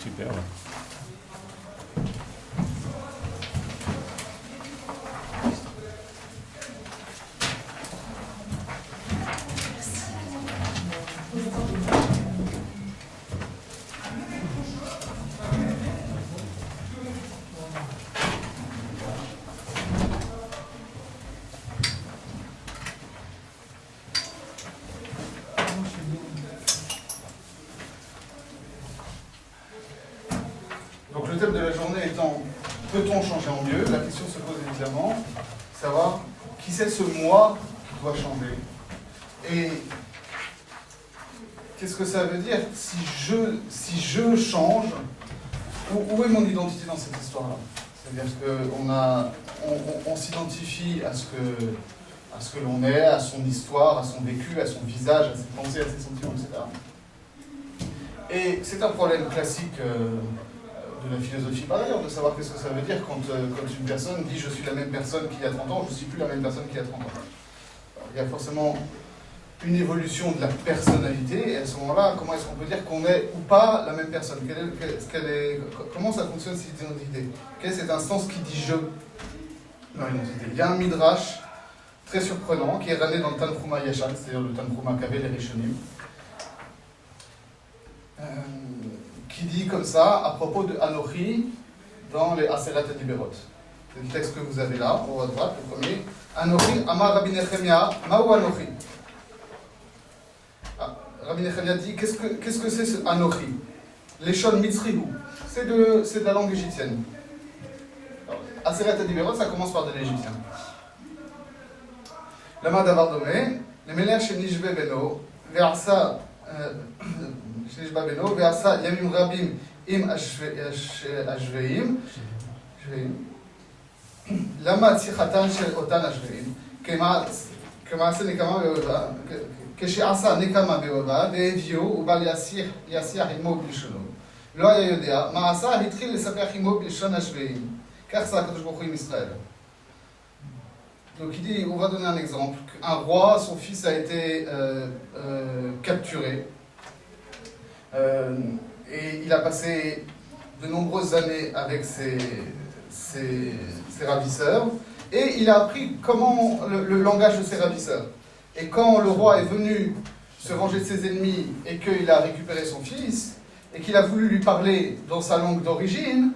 Super. Ouais. Donc le thème de la journée étant peut-on changer en mieux? La question se pose évidemment, savoir qui c'est ce moi qui doit changer. Et qu'est-ce que ça veut dire si je change? Où est mon identité dans cette histoire-là? C'est-à-dire qu'on s'identifie à ce que l'on est, à son histoire, à son vécu, à son visage, à ses pensées, à ses sentiments, etc. Et c'est un problème classique de la philosophie par ailleurs, de savoir qu'est-ce que ça veut dire quand une personne dit « je suis la même personne qu'il y a 30 ans, je ne suis plus la même personne qu'il y a 30 ans ». Il y a forcément une évolution de la personnalité, et à ce moment-là, comment est-ce qu'on peut dire qu'on est ou pas la même personne? Comment ça fonctionne cette identité? Quelle est cette instance qui dit « je » dans l'identité? Il y a un midrash très surprenant qui est ramené dans le Tanchuma Yashan, c'est-à-dire le Tanchuma qu'avaient les Rishonim, qui dit comme ça à propos de Anochi dans les Aseret Diberot. C'est le texte que vous avez là, en haut à droite, le premier. Anochi, Amar Rabbi Nechemia, Maou Anochi. Rabbi Nechemia dit, qu'est-ce que c'est ce Anochi? Leshon Mitzrihu. C'est de la langue égyptienne. Aseret Diberot, ça commence par de l'égyptien. Lama Davar Domé, le Melech Shenishbe Beno, Versa. שנשבע בנו, ועשה ימים רבים עם השבעים. למה צריכתן של אותן השבעים? כמעשה נקמה באוהבה, כשעשה נקמה באוהבה, והביאו, ובא להשיח עמו בלשונו. לא היה יודע, מה עשה? התחיל לספח עמו בלשון השבעים. כך עשה הקדוש ברוך הוא עם ישראל. Donc il dit, on va donner un exemple. Un roi, son fils a été capturé. Et il a passé de nombreuses années avec ses ravisseurs. Et il a appris comment le langage de ses ravisseurs. Et quand le roi est venu se venger de ses ennemis et qu'il a récupéré son fils, et qu'il a voulu lui parler dans sa langue d'origine,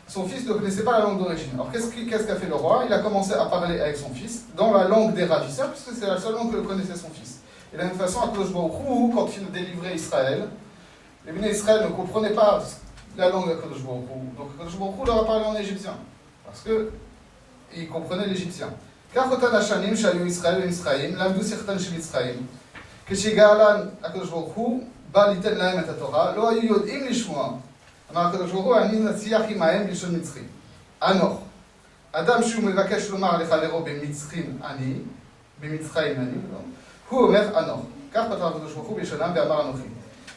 son fils ne connaissait pas la langue d'origine. Alors qu'est-ce qu'a fait le roi? Il a commencé à parler avec son fils dans la langue des ravisseurs, puisque c'est la seule langue que connaissait son fils. Et de la même façon, Akadosh Baruch Hu, quand il délivrait Israël, les Béné Israël ne comprenaient pas la langue d'Akadosh Baruch Hu. Donc Akadosh Baruch Hu leur a parlé en égyptien, parce qu'ils comprenaient l'égyptien. Car אותן השנים שהיו ישראל ומצרים, למדו שפתן של מצרים. כשגאלן הקדוש ברוך הוא בא ליתן להם את התורה, לא היו יודעים לשמוע. אמר הקדוש ברוך הוא, אני נצליח עמהם בלשון מצרי. אנוך, אדם שהוא מבקש לומר לך לרוב במצרים אני, הוא אומר אנוך. כך פתח הקדוש ברוך הוא בלשונם ואמר אנוכי.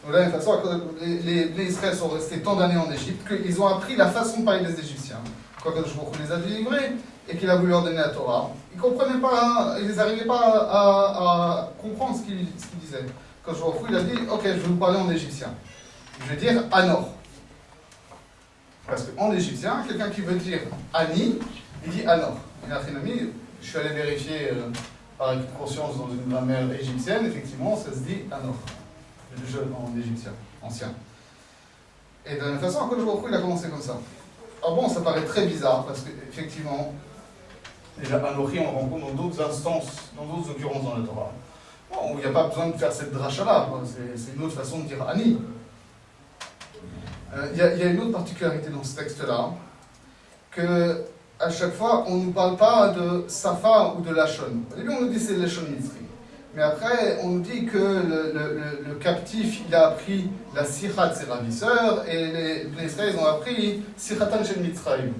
Donc, de la même façon, les Israéliens sont restés tant d'années en Égypte qu'ils ont appris la façon de parler des Égyptiens. Quand Akadosh Baruch Hu les a délivrés et qu'il a voulu leur donner la Torah, ils ne comprenaient pas, ils n'arrivaient pas à comprendre ce qu'il disait. Quand Akadosh Baruch Hu, il a dit, ok, je vais vous parler en égyptien. Je vais dire Anor. Parce qu'en égyptien, quelqu'un qui veut dire Ani, il dit Anor. Et la Chinami, je suis allé vérifier par conscience dans une grammaire égyptienne, effectivement, ça se dit Anor. Le jeu en égyptien, ancien. Et de la même façon, Akadosh Baruch Hu, il a commencé comme ça. Alors bon, ça paraît très bizarre, parce qu'effectivement, déjà, Anochi, on le rencontre dans d'autres instances, dans d'autres occurrences dans la Torah. Bon, il n'y a pas besoin de faire cette dracha-là, c'est une autre façon de dire Ani. Il y a une autre particularité dans ce texte-là, que à chaque fois, on ne nous parle pas de Safa ou de Lachon. Au début, on nous dit c'est Lachon Mitzri. Mais après, on nous dit que le captif, il a appris la sirah de ses ravisseurs, et les Israéliens, ils ont appris siratan shel Mitzrayim.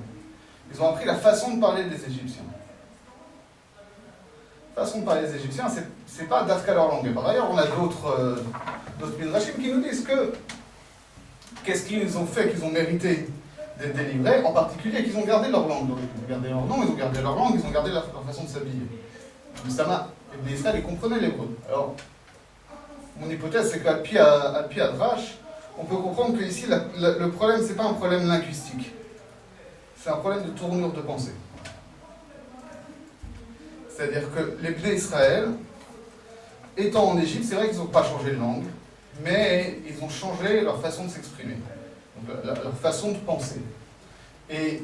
Ils ont appris la façon de parler des Égyptiens. La façon de parler des Égyptiens, c'est pas d'Afka leur langue. Et par ailleurs, on a d'autres midrashim qui nous disent que qu'est-ce qu'ils ont fait, qu'ils ont mérité d'être délivrés, en particulier qu'ils ont gardé leur langue. Donc, ils ont gardé leur nom, ils ont gardé leur langue, ils ont gardé leur façon de s'habiller. Les Israéliens, ils comprenaient l'hébreu. Alors, mon hypothèse, c'est qu'Alpi Adrash, on peut comprendre que ici, le problème, c'est pas un problème linguistique. C'est un problème de tournure de pensée. C'est-à-dire que les Bnei Israël, étant en Égypte, c'est vrai qu'ils n'ont pas changé de langue, mais ils ont changé leur façon de s'exprimer, leur façon de penser. Et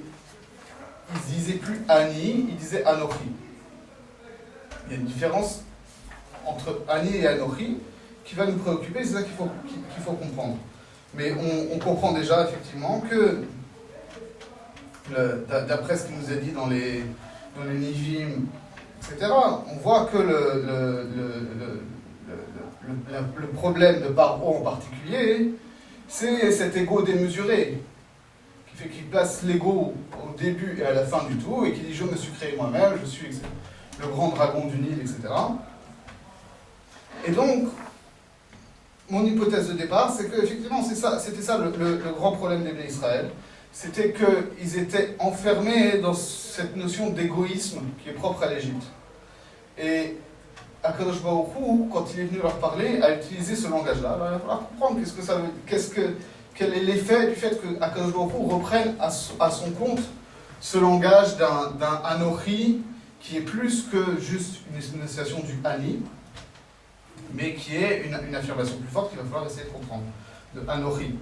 ils disaient plus Ani, ils disaient Anochi. Il y a une différence entre Ani et Anochi qui va nous préoccuper, c'est ça qu'il faut comprendre. Mais on comprend déjà effectivement que, d'après ce qu'il nous a dit dans les Nijim, etc., on voit que le problème de Paro en particulier, c'est cet ego démesuré, qui fait qu'il place l'ego au début et à la fin du tout, et qui dit « je me suis créé moi-même, je suis le grand dragon du Nil, etc. » Et donc, mon hypothèse de départ, c'est qu'effectivement, c'était ça le grand problème des Bnei Israël, c'était qu'ils étaient enfermés dans cette notion d'égoïsme qui est propre à l'Égypte. Et Akadosh Baruch Hu, quand il est venu leur parler, a utilisé ce langage-là. Alors il va falloir comprendre qu'est-ce que ça veut, quel est l'effet du fait que Akadosh Baruch Hu reprenne à son compte ce langage d'un Anochi qui est plus que juste une énonciation du Ani, mais qui est une affirmation plus forte qu'il va falloir essayer de comprendre, de Anochi.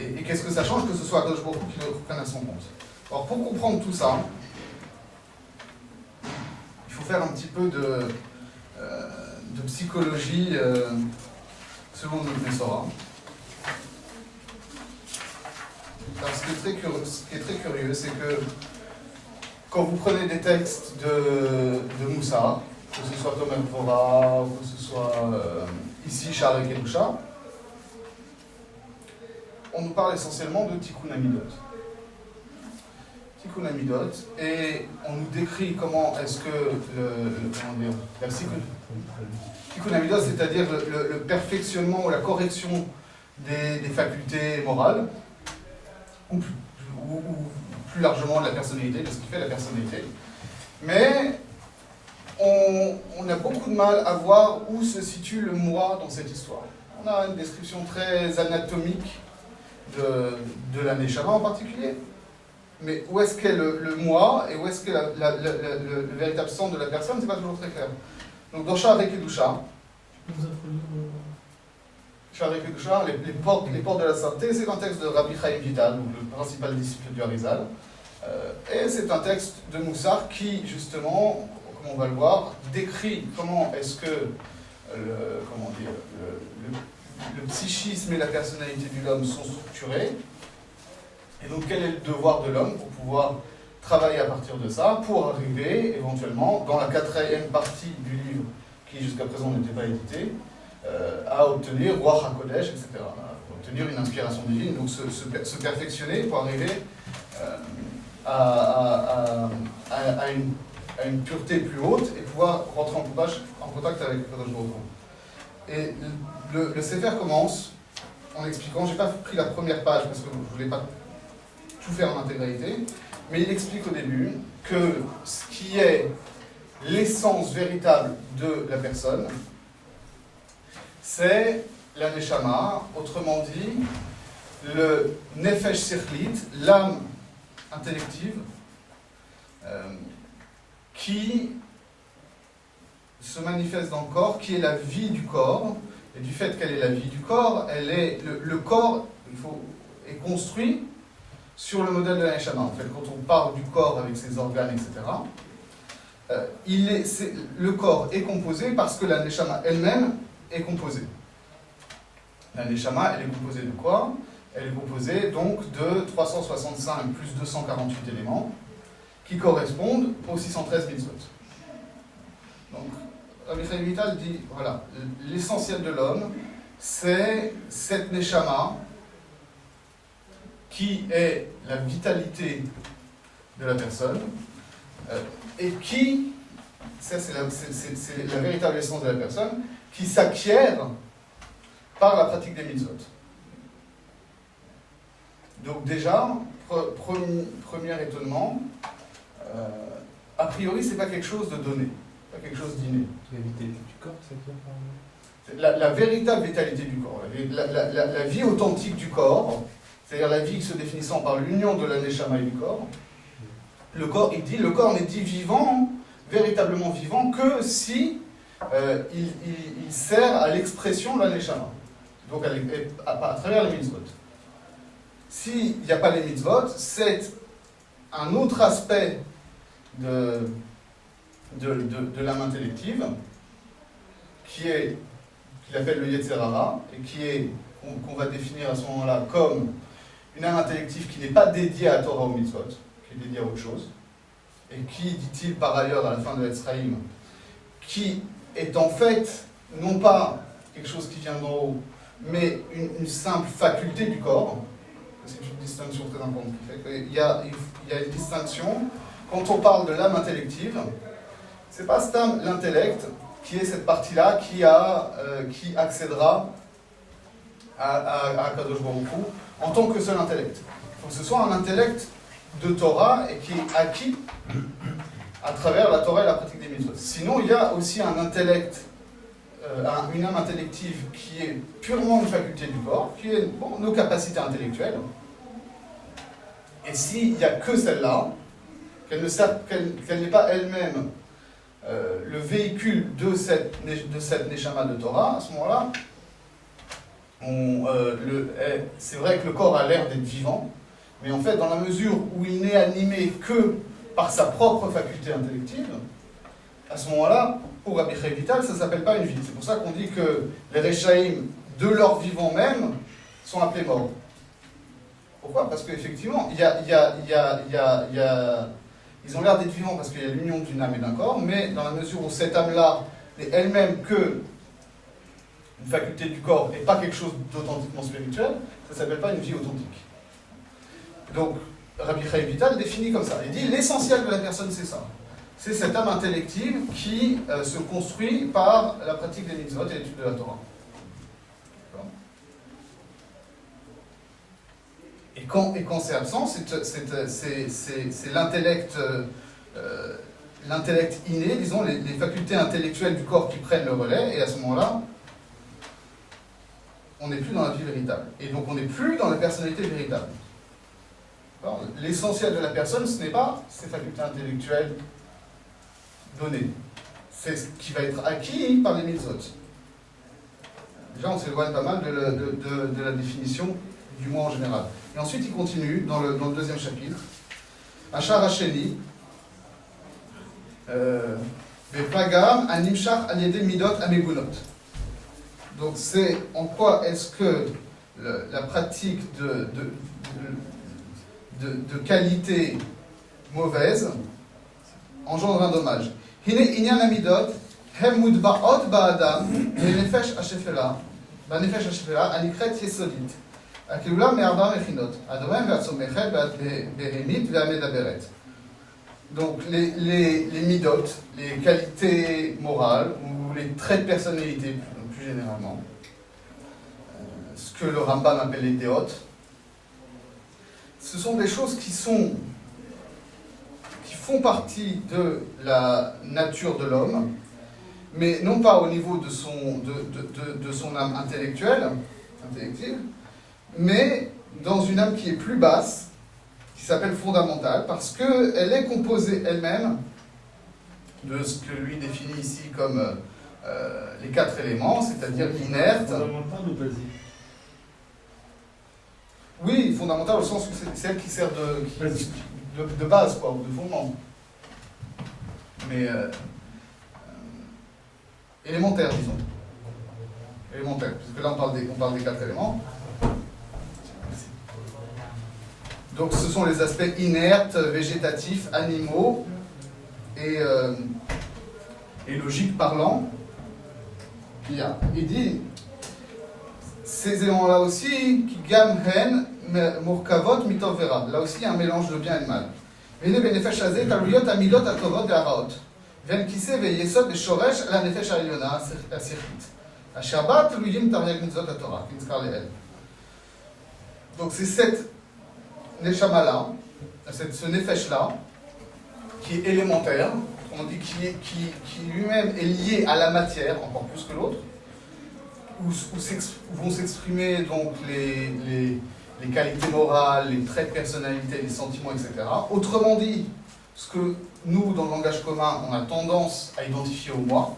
Et qu'est-ce que ça change que ce soit Akadosh Baruch Hu qui le reprenne à son compte? Alors pour comprendre tout ça, il faut faire un petit peu de psychologie selon notre Messora. Alors, ce qui est très curieux, c'est que quand vous prenez des textes de Moussa, que ce soit Tomer Torah, ou que ce soit ici Sha'arei Kedusha, on nous parle essentiellement de Tikkun Amidot. Tikkun Amidot, et on nous décrit comment est-ce que la psychologie. Tikkun Amidot, c'est-à-dire le perfectionnement ou la correction des facultés morales, ou plus largement de la personnalité, de ce qui fait la personnalité. Mais on a beaucoup de mal à voir où se situe le moi dans cette histoire. On a une description très anatomique de la Neshama en particulier. Mais où est-ce qu'est le moi et où est-ce que le véritable centre de la personne, c'est pas toujours très clair. Donc dans Sha'arei Kedusha, Sha'arei Kedusha, les portes de la sainteté, c'est un texte de Rabbi Chaim Vital, donc le principal disciple du Harizal. Et c'est un texte de Moussar qui, justement, comme on va le voir, décrit comment est-ce que le psychisme et la personnalité de l'homme sont structurés. Et donc, quel est le devoir de l'homme pour pouvoir travailler à partir de ça, pour arriver éventuellement, dans la 4e partie du livre, qui jusqu'à présent n'était pas édité, à obtenir Ruach HaKodesh, etc. À obtenir une inspiration divine, donc se perfectionner pour arriver à une pureté plus haute et pouvoir rentrer en contact avec Kadosh Baruch Hu. Et le Sefer commence en expliquant, j'ai pas pris la première page parce que je voulais pas tout faire en intégralité, mais il explique au début que ce qui est l'essence véritable de la personne, c'est la Neshama, autrement dit, le Nefesh Sechlit, l'âme intellective, qui se manifeste dans le corps, qui est la vie du corps, et du fait qu'elle est la vie du corps, elle est le corps est construit sur le modèle de la Neshama. En fait, quand on parle du corps avec ses organes, etc., le corps est composé parce que la Neshama elle-même est composée. La Neshama, elle est composée de quoi? Elle est composée donc de 365 plus 248 éléments qui correspondent aux 613 mitzvot. Donc, Rabbi Chaim Vital dit, voilà, l'essentiel de l'homme, c'est cette Neshama qui est la vitalité de la personne, et qui, ça c'est la véritable essence de la personne, qui s'acquiert par la pratique des mitzvot. Donc déjà, premier étonnement, a priori c'est pas quelque chose de donné, pas quelque chose d'inné. La vitalité du corps, c'est quoi? la véritable vitalité du corps, la vie authentique du corps, c'est-à-dire la vie se définissant par l'union de la neshama et du corps. Le corps, il dit, le corps n'est dit vivant, véritablement vivant, que si il sert à l'expression de la neshama, donc à travers les mitzvot. S'il n'y a pas les mitzvot, c'est un autre aspect de l'âme intellective qu'il appelle le Yetzer Hara, et qu'on va définir à ce moment-là comme une âme intellective qui n'est pas dédiée à la Torah ou mitzvot, qui est dédiée à autre chose, et qui, dit-il par ailleurs dans la fin de l'Etzraïm, qui est en fait non pas quelque chose qui vient d'en haut, mais une simple faculté du corps. C'est une distinction très importante qui fait qu'il y a une distinction. Quand on parle de l'âme intellective, c'est pas l'intellect qui est cette partie-là qui accédera à Kadosh Baruch Hu en tant que seul intellect. Il faut que ce soit un intellect de Torah et qui est acquis à travers la Torah et la pratique des mitzvot. Sinon, il y a aussi un intellect, une âme intellective qui est purement une faculté du corps, qui est nos capacités intellectuelles. Et s'il n'y a que celle-là, qu'elle n'est pas elle-même le véhicule de cette neshama de Torah, à ce moment-là, c'est vrai que le corps a l'air d'être vivant, mais en fait, dans la mesure où il n'est animé que par sa propre faculté intellective, à ce moment-là, pour Rabbi Chaim Vital, ça ne s'appelle pas une vie. C'est pour ça qu'on dit que les Rechaïm, de leur vivant même, sont appelés morts. Pourquoi ? Parce qu'effectivement, ils ont l'air d'être vivants parce qu'il y a l'union d'une âme et d'un corps, mais dans la mesure où cette âme-là n'est elle-même que une faculté du corps et pas quelque chose d'authentiquement spirituel, ça ne s'appelle pas une vie authentique. Donc, Rabbi Chaim Vital définit comme ça. Il dit l'essentiel de la personne, c'est ça. C'est cette âme intellective qui se construit par la pratique des mitzvot et l'étude de la Torah. Et quand c'est absent, c'est l'intellect, l'intellect inné, disons, les facultés intellectuelles du corps qui prennent le relais, et à ce moment-là, on n'est plus dans la vie véritable. Et donc on n'est plus dans la personnalité véritable. L'essentiel de la personne, ce n'est pas ses facultés intellectuelles données. C'est ce qui va être acquis par les mitzvot. Déjà, on s'éloigne pas mal de la définition du mot en général. Et ensuite, il continue dans le deuxième chapitre. Achar Hasheni, Vepagam Animshach Aliede Midot Amegunot. Donc, c'est en quoi est-ce que la pratique de qualité mauvaise engendre un dommage. Hine Inyan Amidot, Hem Mudba'ot Ba'adam, Benefesh Hashefela, Benefesh Hashefela, Anikret Yesodit. Donc les midot, les qualités morales ou les traits de personnalité plus généralement, ce que le Rambam appelle les déotes, ce sont des choses qui font partie de la nature de l'homme, mais non pas au niveau de son âme intellectuelle, mais dans une âme qui est plus basse, qui s'appelle fondamentale, parce qu'elle est composée elle-même de ce que lui définit ici comme les 4 éléments, c'est-à-dire inerte. Fondamental ou basique ? Oui, fondamental au sens où c'est celle qui sert de base, quoi, ou de fondement. Mais élémentaire, disons. Élémentaire, puisque là on parle des 4 éléments. Donc ce sont les aspects inertes, végétatifs, animaux et logiques parlant qu'il y a. Il dit, ces éléments-là aussi, qui gamhen murkavot mitov vera. Là aussi il y a un mélange de bien et de mal. Vene benefesh hazeh taluyot amidot atovot et araot. Ven kise veyesod beshoresh la nefesh ha'elyona ha'sirchit. Asher ba taluyim taryag mitzvot haTorah, kinzkar leel. Donc c'est cette neshama-là, ce nefesh-là, qui est élémentaire, on dit qui lui-même est lié à la matière, encore plus que l'autre, où vont s'exprimer donc les qualités morales, les traits de personnalité, les sentiments, etc. Autrement dit, ce que nous, dans le langage commun, on a tendance à identifier au moi.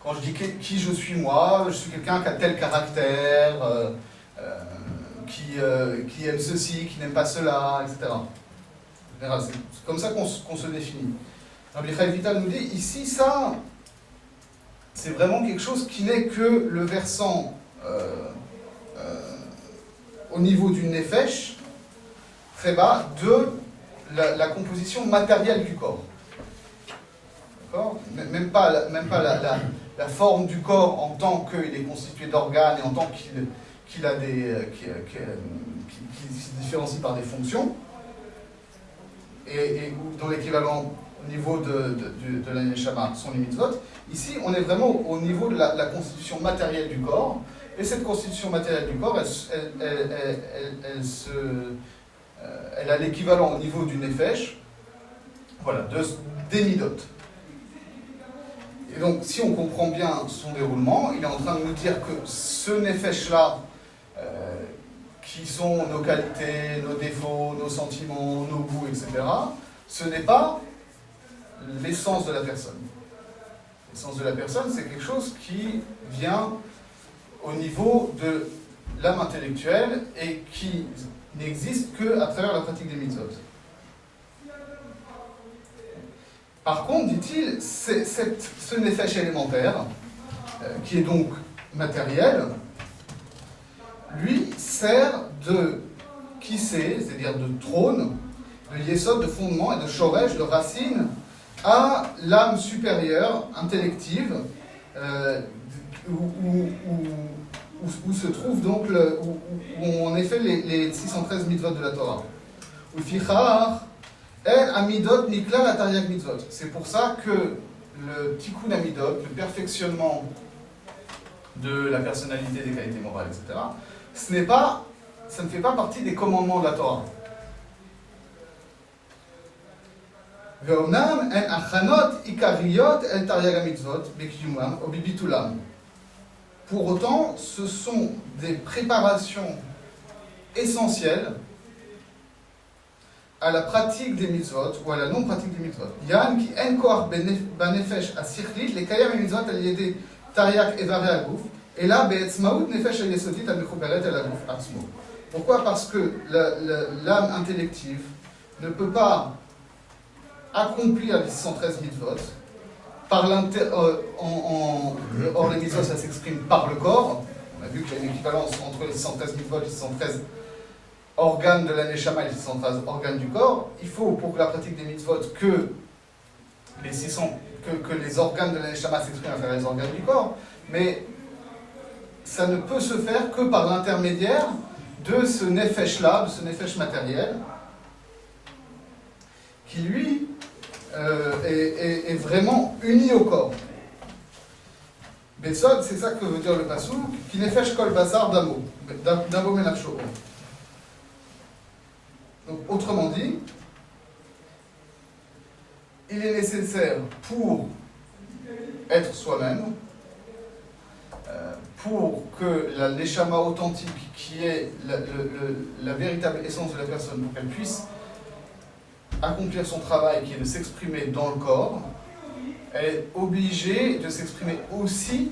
Quand je dis qui je suis moi quelqu'un qui a tel caractère, qui aime ceci, qui n'aime pas cela, etc. C'est comme ça qu'on se définit. Rabbi Chaim Vital nous dit, ici, ça, c'est vraiment quelque chose qui n'est que le versant au niveau du nefesh, très bas, de la composition matérielle du corps. D'accord ? Même pas la forme du corps en tant qu'il est constitué d'organes et en tant qu'il a qui se différencie par des fonctions, et dans l'équivalent au niveau de la neshama sont les mitzvot. Ici, on est vraiment au niveau de la constitution matérielle du corps, et cette constitution matérielle du corps, elle a l'équivalent au niveau du nefesh, voilà, des midot. Et donc, si on comprend bien son déroulement, il est en train de nous dire que ce nefesh-là, qui sont nos qualités, nos défauts, nos sentiments, nos goûts, etc., ce n'est pas l'essence de la personne. L'essence de la personne, c'est quelque chose qui vient au niveau de l'âme intellectuelle et qui n'existe qu'à travers la pratique des mitzvot. Par contre, dit-il, ce nefesh élémentaire, qui est donc matériel, lui sert de kissé, c'est-à-dire de trône, de yesod, de fondement et de shoresh, de racine, à l'âme supérieure, intellective, où se trouve donc, où on effet les 613 mitzvot de la Torah. C'est pour ça que le tikkun amidot, le perfectionnement de la personnalité, des qualités morales, etc., ça ne fait pas partie des commandements de la Torah. Pour autant, ce sont des préparations essentielles à la pratique des mitzvot ou à la non-pratique des mitzvot. Yan ki en koach banefesh asichlit lekayam mitzvot al yedi tariak evare aguf et là be'etzmaut nefesh yesodit al mechuberet al aguf atzmo. Pourquoi ? Parce que l'âme intellective ne peut pas accomplir les 613 mitzvot par or les mitzvot ça s'exprime par le corps. On a vu qu'il y a une équivalence entre les 613 mitzvot et les 613 organes de la neshama et les 613 organes du corps. Il faut, pour la pratique des mitzvot, que les organes de la neshama s'expriment à travers les organes du corps, mais ça ne peut se faire que par l'intermédiaire de ce nefesh-là, de ce nefesh matériel, qui lui est vraiment uni au corps. Besod, c'est ça que veut dire le pasuk, qui nefesh kol basar damo menafsho. Donc, autrement dit, il est nécessaire pour être soi-même, pour que la neshama authentique, qui est la véritable essence de la personne, pour qu'elle puisse accomplir son travail, qui est de s'exprimer dans le corps, elle est obligée de s'exprimer aussi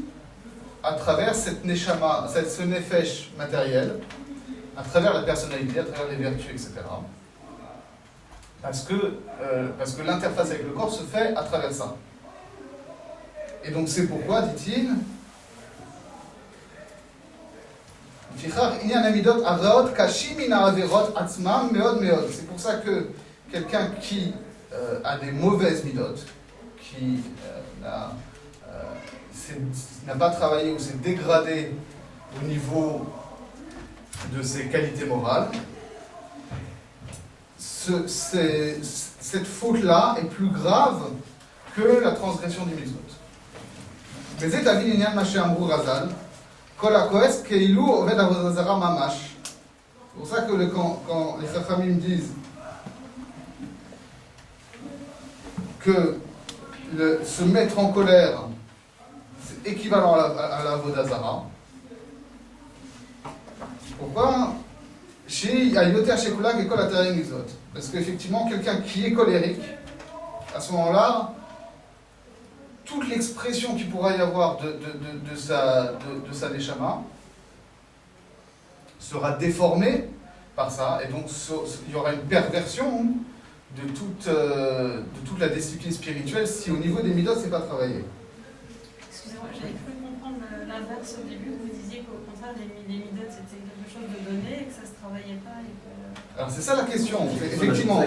à travers cette neshama, ce nefesh matériel, à travers la personnalité, à travers les vertus, etc. Parce que l'interface avec le corps se fait à travers ça. Et donc c'est pourquoi, dit-il, c'est pour ça que quelqu'un qui a des mauvaises midot, qui n'a pas travaillé ou s'est dégradé au niveau de ses qualités morales, cette faute-là est plus grave que la transgression du mitzvot. Mais c'est à dire c'est pour ça que quand les Chachamim disent que se mettre en colère, équivalent à la Vodazara. Pourquoi? Parce qu'effectivement, quelqu'un qui est colérique, à ce moment-là, toute l'expression qu'il pourra y avoir de sa neshama sera déformée par ça, et donc il y aura une perversion de toute la discipline spirituelle si au niveau des midot, c'est pas travaillé. Excusez-moi, j'avais cru comprendre l'inverse au début, vous disiez qu'au contraire, les midot c'était quelque chose de donné et que ça se travaillait pas. Et que... Alors c'est ça la question, effectivement,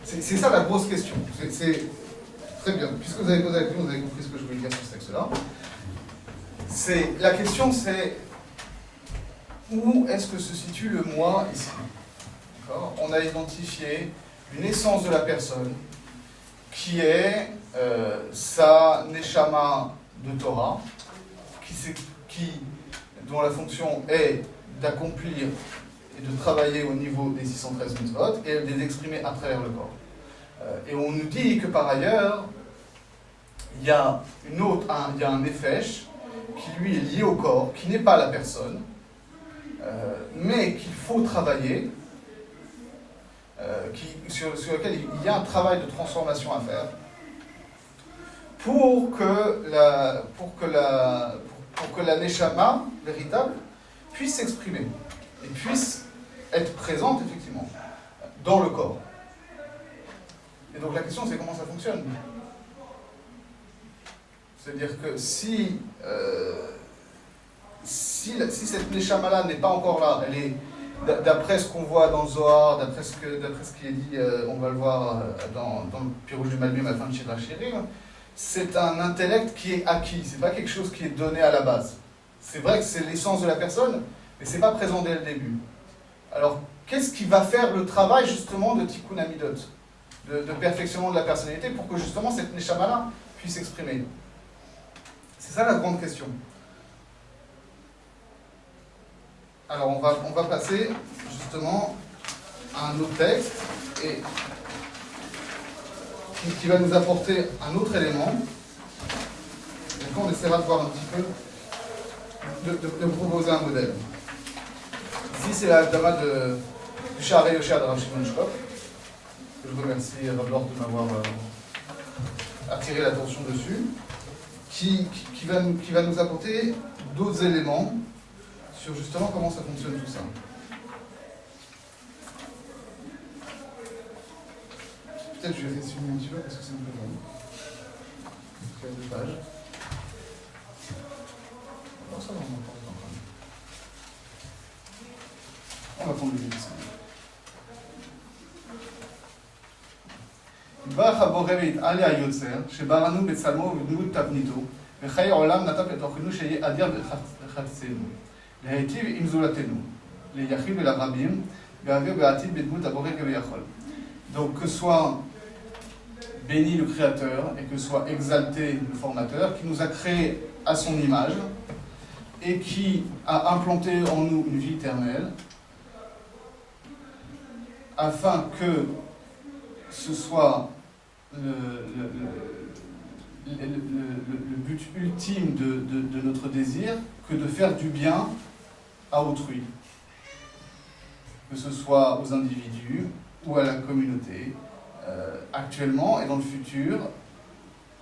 c'est ça la grosse question. C'est très bien, puisque vous avez posé la question, vous avez compris ce que je voulais dire sur ce texte-là. La question c'est, où est-ce que se situe le moi ici? On a identifié une essence de la personne qui est sa neshama de Torah, dont la fonction est d'accomplir et de travailler au niveau des 613 mitzvot et de les exprimer à travers le corps. Et on nous dit que par ailleurs, il y a un nefesh qui lui est lié au corps, qui n'est pas la personne, mais qu'il faut travailler, sur lequel il y a un travail de transformation à faire pour que la neshama véritable puisse s'exprimer et puisse être présente effectivement dans le corps. Et donc la question c'est comment ça fonctionne. C'est-à-dire que si cette neshama-là n'est pas encore là, elle est, d'après ce qu'on voit dans le Zohar, d'après ce qui est dit, on va le voir dans le Pirouge du Malbim à la fin de Shira Shirim, c'est un intellect qui est acquis, c'est pas quelque chose qui est donné à la base. C'est vrai que c'est l'essence de la personne, mais c'est pas présent dès le début. Alors, qu'est-ce qui va faire le travail justement de Tikkun Amidot, de perfectionnement de la personnalité, pour que justement cette neshama-là puisse s'exprimer? C'est ça la grande question. Alors on va passer justement à un autre texte et qui va nous apporter un autre élément. Et on essaiera de voir un petit peu, de proposer un modèle. Ici c'est la Dama du Sha'arei Yosher de Rav Shimon Shkop, que je remercie Rav Lord de m'avoir attiré l'attention dessus, qui va nous apporter d'autres éléments sur justement comment ça fonctionne tout ça. Peut-être je vais résumer un petit peu parce que c'est un peu long. Il y a 2 pages. Alors ça va, on va prendre le temps quand même. On va prendre le livre ici. יתברך הבורא ויתעלה היוצר, שבראנו בצלמו ובדמות תבניתו, וחיי העולם נטע בתוכנו שיהיה אדיר בחפצנו. להיטיב עם זולתנו, ליחיד ולרבים, והעביר בעתיד בדמות הבורא כביכול. Donc que soit béni le Créateur et que soit exalté le Formateur qui nous a créés à son image et qui a implanté en nous une vie éternelle afin que ce soit le but ultime de notre désir que de faire du bien à autrui, que ce soit aux individus ou à la communauté, actuellement et dans le futur,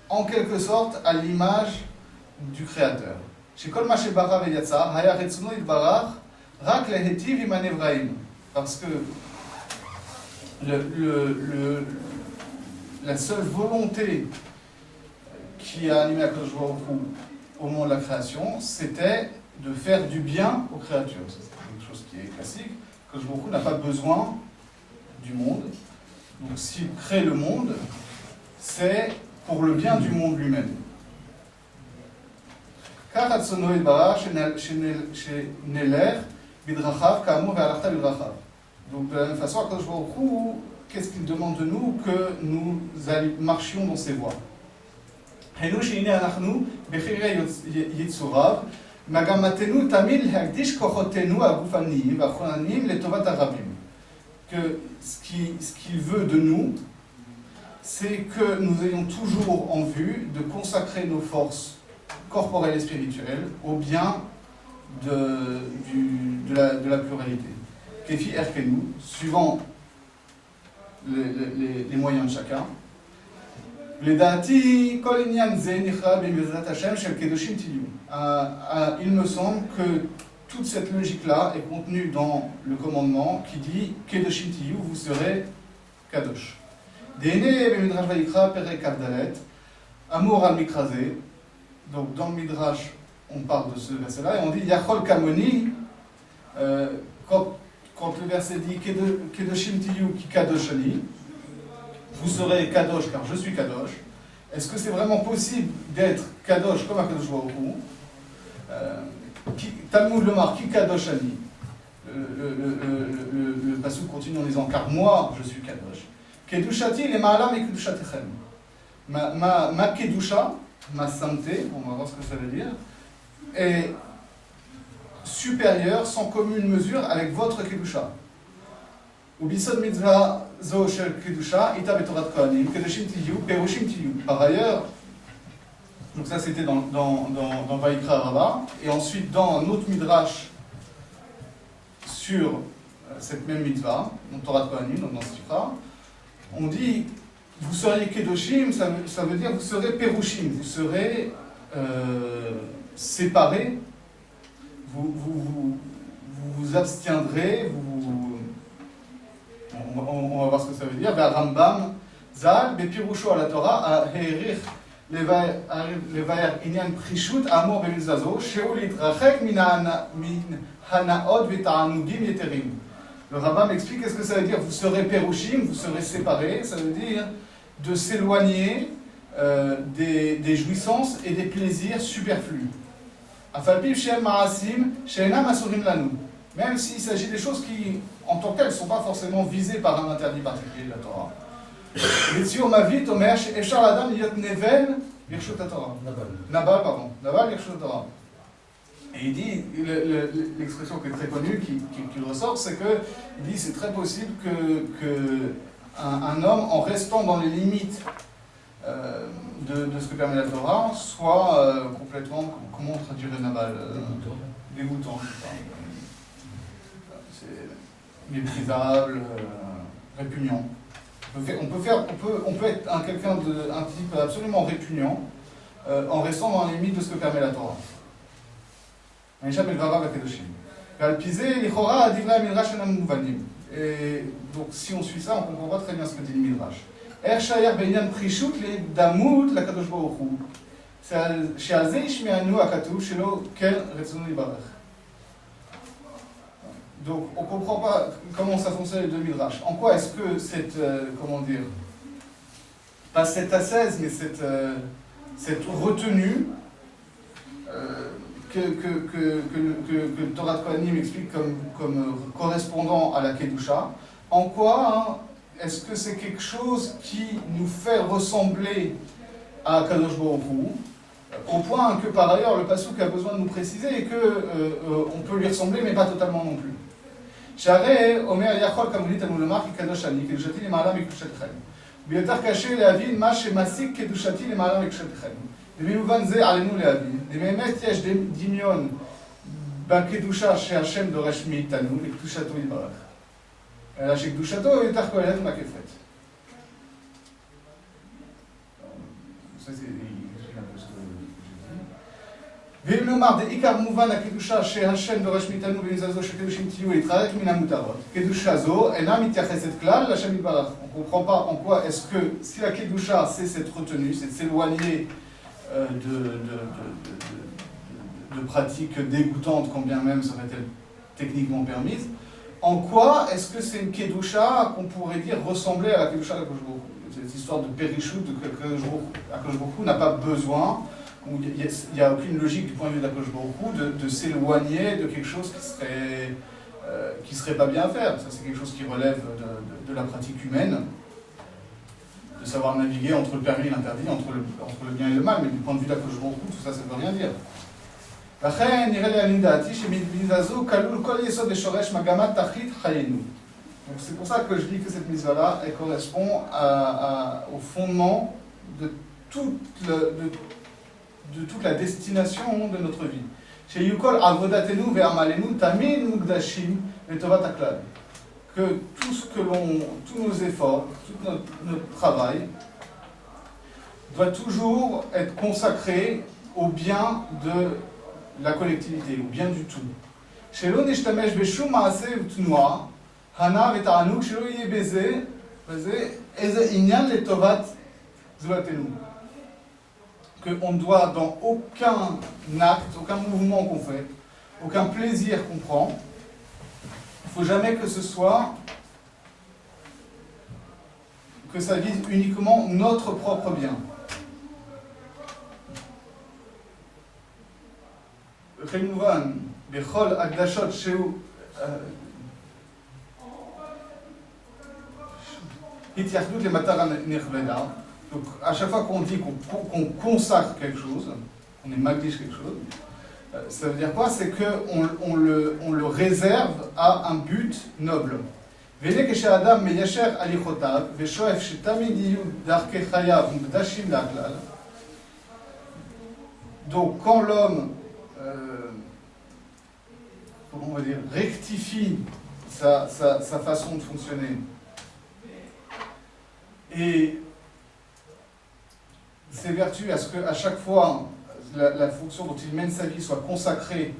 en quelque sorte à l'image du Créateur. Parce que la seule volonté qui a animé Akadosh Baruch Hu au moment de la création, c'était de faire du bien aux créatures. C'est quelque chose qui est classique. Akadosh Baruch Hu n'a pas besoin du monde. Donc s'il crée le monde, c'est pour le bien du monde lui-même. Donc de la même façon, Akadosh Baruch Hu, qu'est-ce qu'il demande de nous? Que nous marchions dans ses voies. Que ce qu'il veut de nous, c'est que nous ayons toujours en vue de consacrer nos forces corporel et spirituel au bien de la pluralité. Kefi Erkenu, suivant les moyens de chacun. לדעתי, כל עניין זה נכרע במזרת השם של קדושים תהיו. Il me semble que toute cette logique-là est contenue dans le commandement qui dit Kedoshim tiyu, vous serez kadosh. Dehene b'midrash vayikra perek kavdalet, amour al mikrazé. Donc dans le midrash, on parle de ce verset-là et on dit Yachol kamoni. Quand le verset dit Kedoshim tiyu ki kadoshani, vous serez kadosh car je suis kadosh. Est-ce que c'est vraiment possible d'être kadosh comme un kadosh Baruch Hu? Talmud Lomar ki kadosh ani. Le pasuk continue en disant car moi je suis kadosh. Kedushati le ma'ala me kedushatechem. Ma kedusha, ma sainteté, on va voir ce que ça veut dire, est supérieure sans commune mesure avec votre kedusha. Ubisod mitzvah zo shel kedusha ita betorat kohanim kedoshim tiyu perushim tiyu. Par ailleurs, donc ça c'était dans Vayikra Rabbah, et ensuite dans un autre midrash sur cette même mitzvah, dans Torah de Kohanim, donc dans Sifra, on dit vous seriez kedoshim, ça veut dire vous serez perushim, vous serez séparés, vous abstiendrez, on va voir ce que ça veut dire. Rambam Zal bepirusho à la Torah a herich levaer inyan prishut amor bemizazo shehu litrachek min hanaot v'ta'anugim yeterim. Le Rambam explique qu'est-ce que ça veut dire. Vous serez perushim, vous serez séparés. Ça veut dire de s'éloigner des jouissances et des plaisirs superflus. Afalpi shem ma'asim she'enam asurim lanu. Même s'il s'agit des choses qui, en tant que telles, ne sont pas forcément visées par un interdit particulier de la Torah. Letzio mavit omer she'efshar l'adam liyot nevel birshut haTorah. Nabal, pardon. Nabal birshut haTorah. Et il dit, l'expression qui est très connue, qui ressort, c'est que il dit c'est très possible que un homme, en restant dans les limites de ce que permet la Torah, soit complètement, comment on traduirait Nabal, dégoûtant. C'est méprisable, répugnant. On peut être un type absolument répugnant en restant dans les limites de ce que permet la Torah. Et donc si on suit ça, on comprend pas très bien ce que dit le Midrash. Donc on ne comprend pas comment ça fonctionne les deux Midrash. En quoi est-ce que cette, comment dire, pas cette ascèse, mais cette retenue que le Torah de Kohanim explique comme correspondant à la Kedusha, en quoi est-ce que c'est quelque chose qui nous fait ressembler à Kadosh Baruch Hu, au point que par ailleurs le pasuk a besoin de nous préciser et qu'on peut lui ressembler mais pas totalement non plus. שהרי אומר יכול כמונית לנו לומר כי קדוש אני, קדושתי למעלה מקדושתכם. ביותר קשה להבין מה שמשיג קדושתי למעלה מקדושתכם. ובמובן זה עלינו להבין, באמת יש דמיון בקדושה שהשם דורש מאיתנו לקדושתו יתברך. אלא שקדושתו יותר כוללת ומקיפת. ואם נאמר דעיקר מובן הקדושה שהשם דורש מאיתנו במזזו של קדושים תהיו להתחרק מן המותרות. קדושה זו אינה מתייחסת כלל לשם יתברך. On ne comprend pas en quoi est-ce que si la kedusha c'est cette retenue, c'est de s'éloigner de pratiques dégoûtantes, quand bien même serait-elle techniquement permise, en quoi est-ce que c'est une kedusha qu'on pourrait dire ressembler à la kedusha d'Akadosh Baruch Hu? Cette histoire de périchout de Akadosh Baruch Hu n'a pas besoin. Il n'y a aucune logique du point de vue d'Akadosh Baruch Hu de s'éloigner de quelque chose qui serait pas bien à faire. Ça, c'est quelque chose qui relève de la pratique humaine, de savoir naviguer entre le permis et l'interdit, entre le bien et le mal, mais du point de vue d'Akadosh Baruch Hu, tout ça, ça ne veut rien dire. Donc c'est pour ça que je dis que cette mitzvah-là, elle correspond au fondement de toute la destination de notre vie. Chez Yukol Avodatenu Ve'amalenu Tamin Mugdashim Letovat Aklal. Que tous nos efforts, tout notre travail doit toujours être consacré au bien de la collectivité, au bien du tout. Chez l'Onishtamesh Beshum Maase Tnoa, Hana Veta'anuk, chez l'Oyebeze, Eze Inyan Letovat Zulatenu. Qu'on ne doit dans aucun acte, aucun mouvement qu'on fait, aucun plaisir qu'on prend, il ne faut jamais que ce soit que ça vise uniquement notre propre bien. כמובן, בכל הקדשות שהוא התייחדות למטרה נכבדה, donc à chaque fois qu'on dit qu'on consacre quelque chose, on est magdish quelque chose, ça veut dire quoi? C'est qu'on le réserve à un but noble. והנה כשאדם מיישר הליכותיו ושואף שתמיד יהיו דרכי חייו מוקדשים לכלל, donc quand l'homme comment on va dire, rectifie sa façon de fonctionner et s'évertue à ce qu'à chaque fois la fonction dont il mène sa vie soit consacrée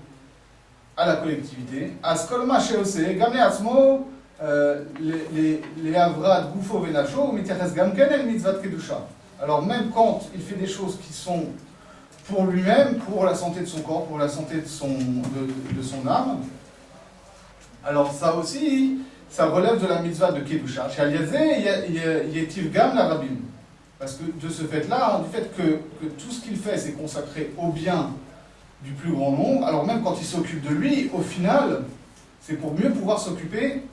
à la collectivité, à ce que le marché aussi, gagner à ce mot les avrad goufo venacho, mitiaches gamken el mitzvat kedusha. Alors même quand il fait des choses qui sont pour lui-même, pour la santé de son corps, pour la santé de son âme. Alors ça aussi, ça relève de la mitzvah de Kedusha. Chez Aliazé, Yetiv Gam la Rabbim. Parce que de ce fait-là, du fait que tout ce qu'il fait, c'est consacré au bien du plus grand nombre, alors même quand il s'occupe de lui, au final, c'est pour mieux pouvoir s'occuper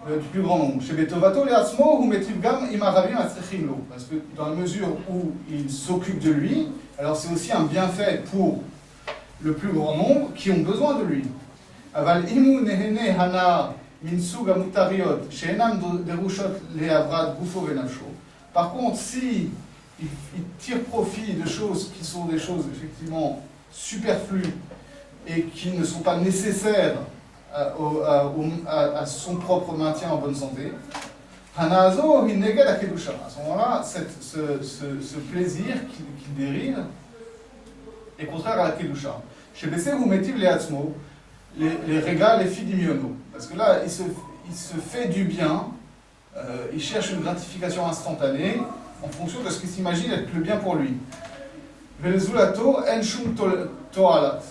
du plus grand nombre. Chez Betovato, Leatzmo, ou Metiv Gam Ima Rabbim Atzrechimlo. Parce que dans la mesure où il s'occupe de lui, alors c'est aussi un bienfait pour le plus grand nombre qui ont besoin de lui. Aval imu nehene hana min sug amutariot she'enam derushot le'avrad gufo venafsho. Par contre, si il tire profit de choses qui sont des choses effectivement superflues et qui ne sont pas nécessaires à son propre maintien en bonne santé, hanazo hineged akedusha. À ce moment-là, ce plaisir qui dérive est contraire à la kedusha. Chez Bessé, vous mettez les atzmo, les régales, les fidimiono. Parce que là, il se fait du bien, il cherche une gratification instantanée en fonction de ce qu'il s'imagine être le bien pour lui. Velzulato en shum toalat.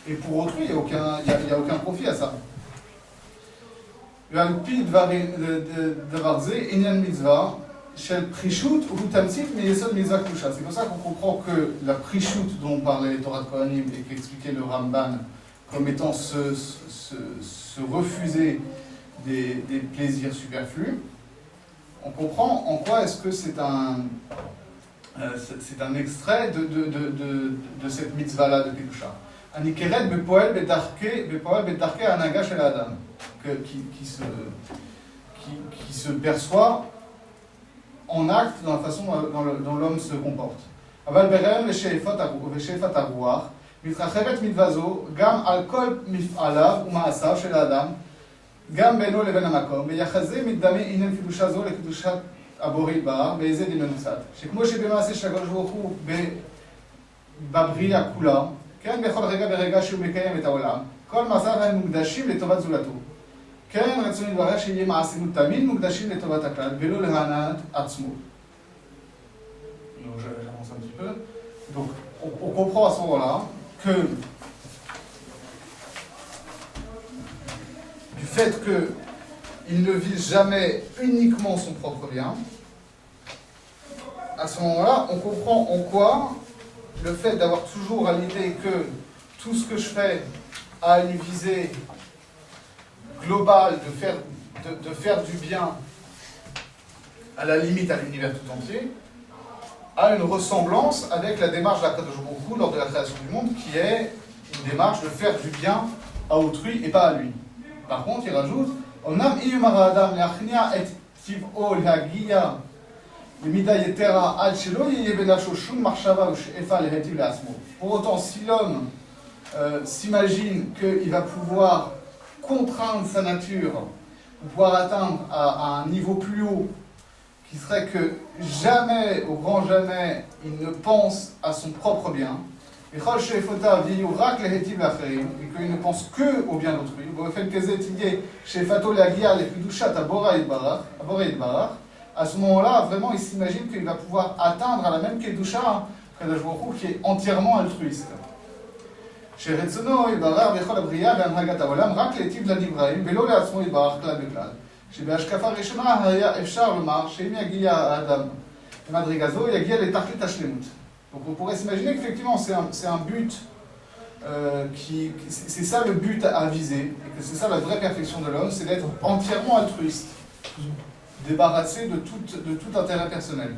Et pour autrui, il n'y a aucun profit à ça. L'alpi davarze, inyan mitzvah, shel prishut ou tamsit, mais yesod mitzvah kusha. C'est pour ça qu'on comprend que la prishut dont parlait les Torah de Kohanim et qu'expliquait le Ramban comme étant se refuser des plaisirs superflus, on comprend en quoi est-ce que c'est un extrait de cette mitzvah-là de Kedusha. Anikeret bepoel betarke anaga shel adam, qui se perçoit en acte dans la façon dont l'homme se comporte. Aval berem vesheifat aruach מתרחבת מצווה זו גם על כל מפעליו ומעשיו של האדם, גם בינו לבין המקום, ויחזה מדמה עניין קדושה זו לקדושת הבורא יתברך, באיזה דמיון קצת. שכמו שבמעשה של הקדוש ברוך הוא בבריאה כולה, כן בכל רגע ורגע שהוא מקיים את העולם, כל מעשיו הם מוקדשים לטובת זולתו. כן רצון יתברך שיהיה מעשינו תמיד מוקדשים לטובת הכלל, ולא להנאת עצמו. J'avance un petit peu. Donc, on comprend à ce moment-là que du fait qu'il ne vise jamais uniquement son propre bien, à ce moment-là, on comprend en quoi le fait d'avoir toujours à l'idée que tout ce que je fais a une visée globale de faire du bien à la limite à l'univers tout entier, a une ressemblance avec la démarche de la Kadosh Baruch Hu lors de la création du monde, qui est une démarche de faire du bien à autrui et pas à lui. Par contre, il rajoute Onam iyumar adam leachnia et tiv'o lehagia Pour autant, si l'homme s'imagine qu'il va pouvoir contraindre sa nature pour pouvoir atteindre à un niveau plus haut, qui serait que jamais, au grand jamais, il ne pense à son propre bien, et qu'il ne pense que au bien d'autrui, à ce moment-là, vraiment, il s'imagine qu'il va pouvoir atteindre à la même Kedusha, qui est entièrement altruiste. שרצונו יתברר בכל הבריאה והנהגת העולם רק להיטיב לנבראים ולא לעצמו יתברך כלל וכלל. שבהשקפה ראשונה היה אפשר לומר שאם יגיע האדם למדרגה זו, יגיע לתכלית השלמות. Donc on pourrait s'imaginer qu'effectivement c'est un but, c'est ça le but à viser, et que c'est ça la vraie perfection de l'homme, c'est d'être entièrement altruiste, débarrassé de tout intérêt personnel.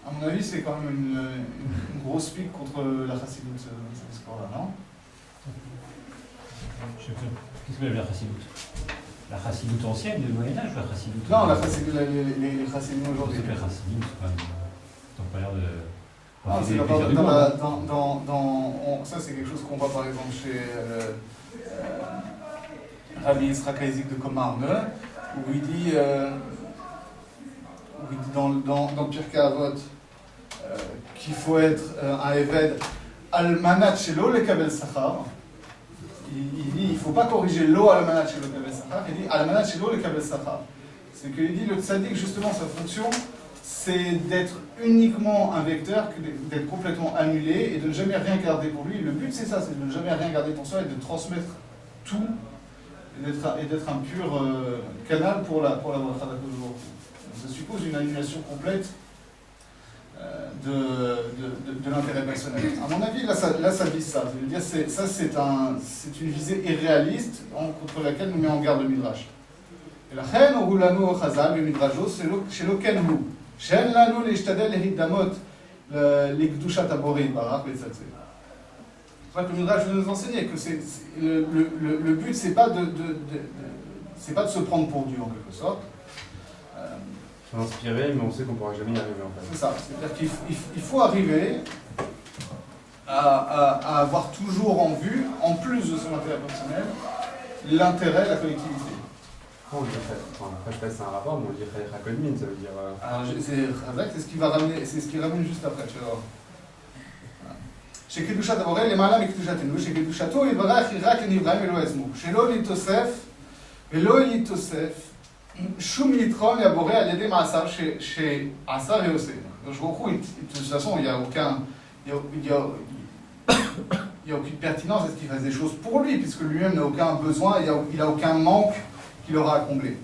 À mon avis, c'est quand même une grosse pique contre la chassidoute, ce discours-là, non? Qu'est-ce que veut dire la chassidoute? La chassidoute ancienne du Moyen-Âge ou la chassidoute? Non, les chassidim aujourd'hui. C'est la chassidoute, c'est pas l'air de... Non, c'est ça, c'est quelque chose qu'on voit par exemple chez Rabbi Yitzhak Isaac de Comarne, où il dit dans Pirkei Avot qu'il faut être un Eved Almanat Shelo Lekabel Sachar. Il dit il ne faut pas corriger l'eau Almanat Shelo Lekabel Sachar, il dit Almanat Shelo Lekabel Sachar. C'est qu'il dit le tzaddik, justement, sa fonction, c'est d'être uniquement un vecteur, d'être complètement annulé et de ne jamais rien garder pour lui. Le but, c'est ça, c'est de ne jamais rien garder pour soi et de transmettre tout et d'être un pur canal pour la bracha d'Akadosh. Ça suppose une annulation complète de l'intérêt personnel. À mon avis, là ça vise ça. Je veux dire, c'est une visée irréaliste contre laquelle nous met en garde le Midrash. Et la reine, on roule l'anneau au Chazal, le Midrashos, c'est l'auquel nous. Shen l'anneau, les shtadel, les hidamot, les gdushat aboré, barach, les tzatzé. C'est vrai que le Midrash veut nous enseigner que le but, c'est pas de se prendre pour Dieu, en quelque sorte. C'est inspiré, mais on sait qu'on ne pourra jamais y arriver en fait. C'est ça, c'est-à-dire qu'il faut arriver à avoir toujours en vue, en plus de son intérêt personnel, l'intérêt de la collectivité. On dirait, enfin, après je sais pas si c'est un rapport, mais on dirait Rakodmin, ça veut dire... Alors c'est ce qui va ramener, c'est ce qui ramène juste après, tu vas voir. chez Kedushat Aboré, les malins mais Kedushatenu, chez Kedushato, il va רק לנבראים ולא יעצמו. שלא להתוסף ולא יתוסף שום יתרון לבורא על ידי מעשיו שעשה ועושה. Donc de toute façon, il n'y a aucune pertinence à ce qu'il fasse des choses pour lui, puisque lui-même n'a aucun besoin, il n'a aucun manque qu'il aura à combler.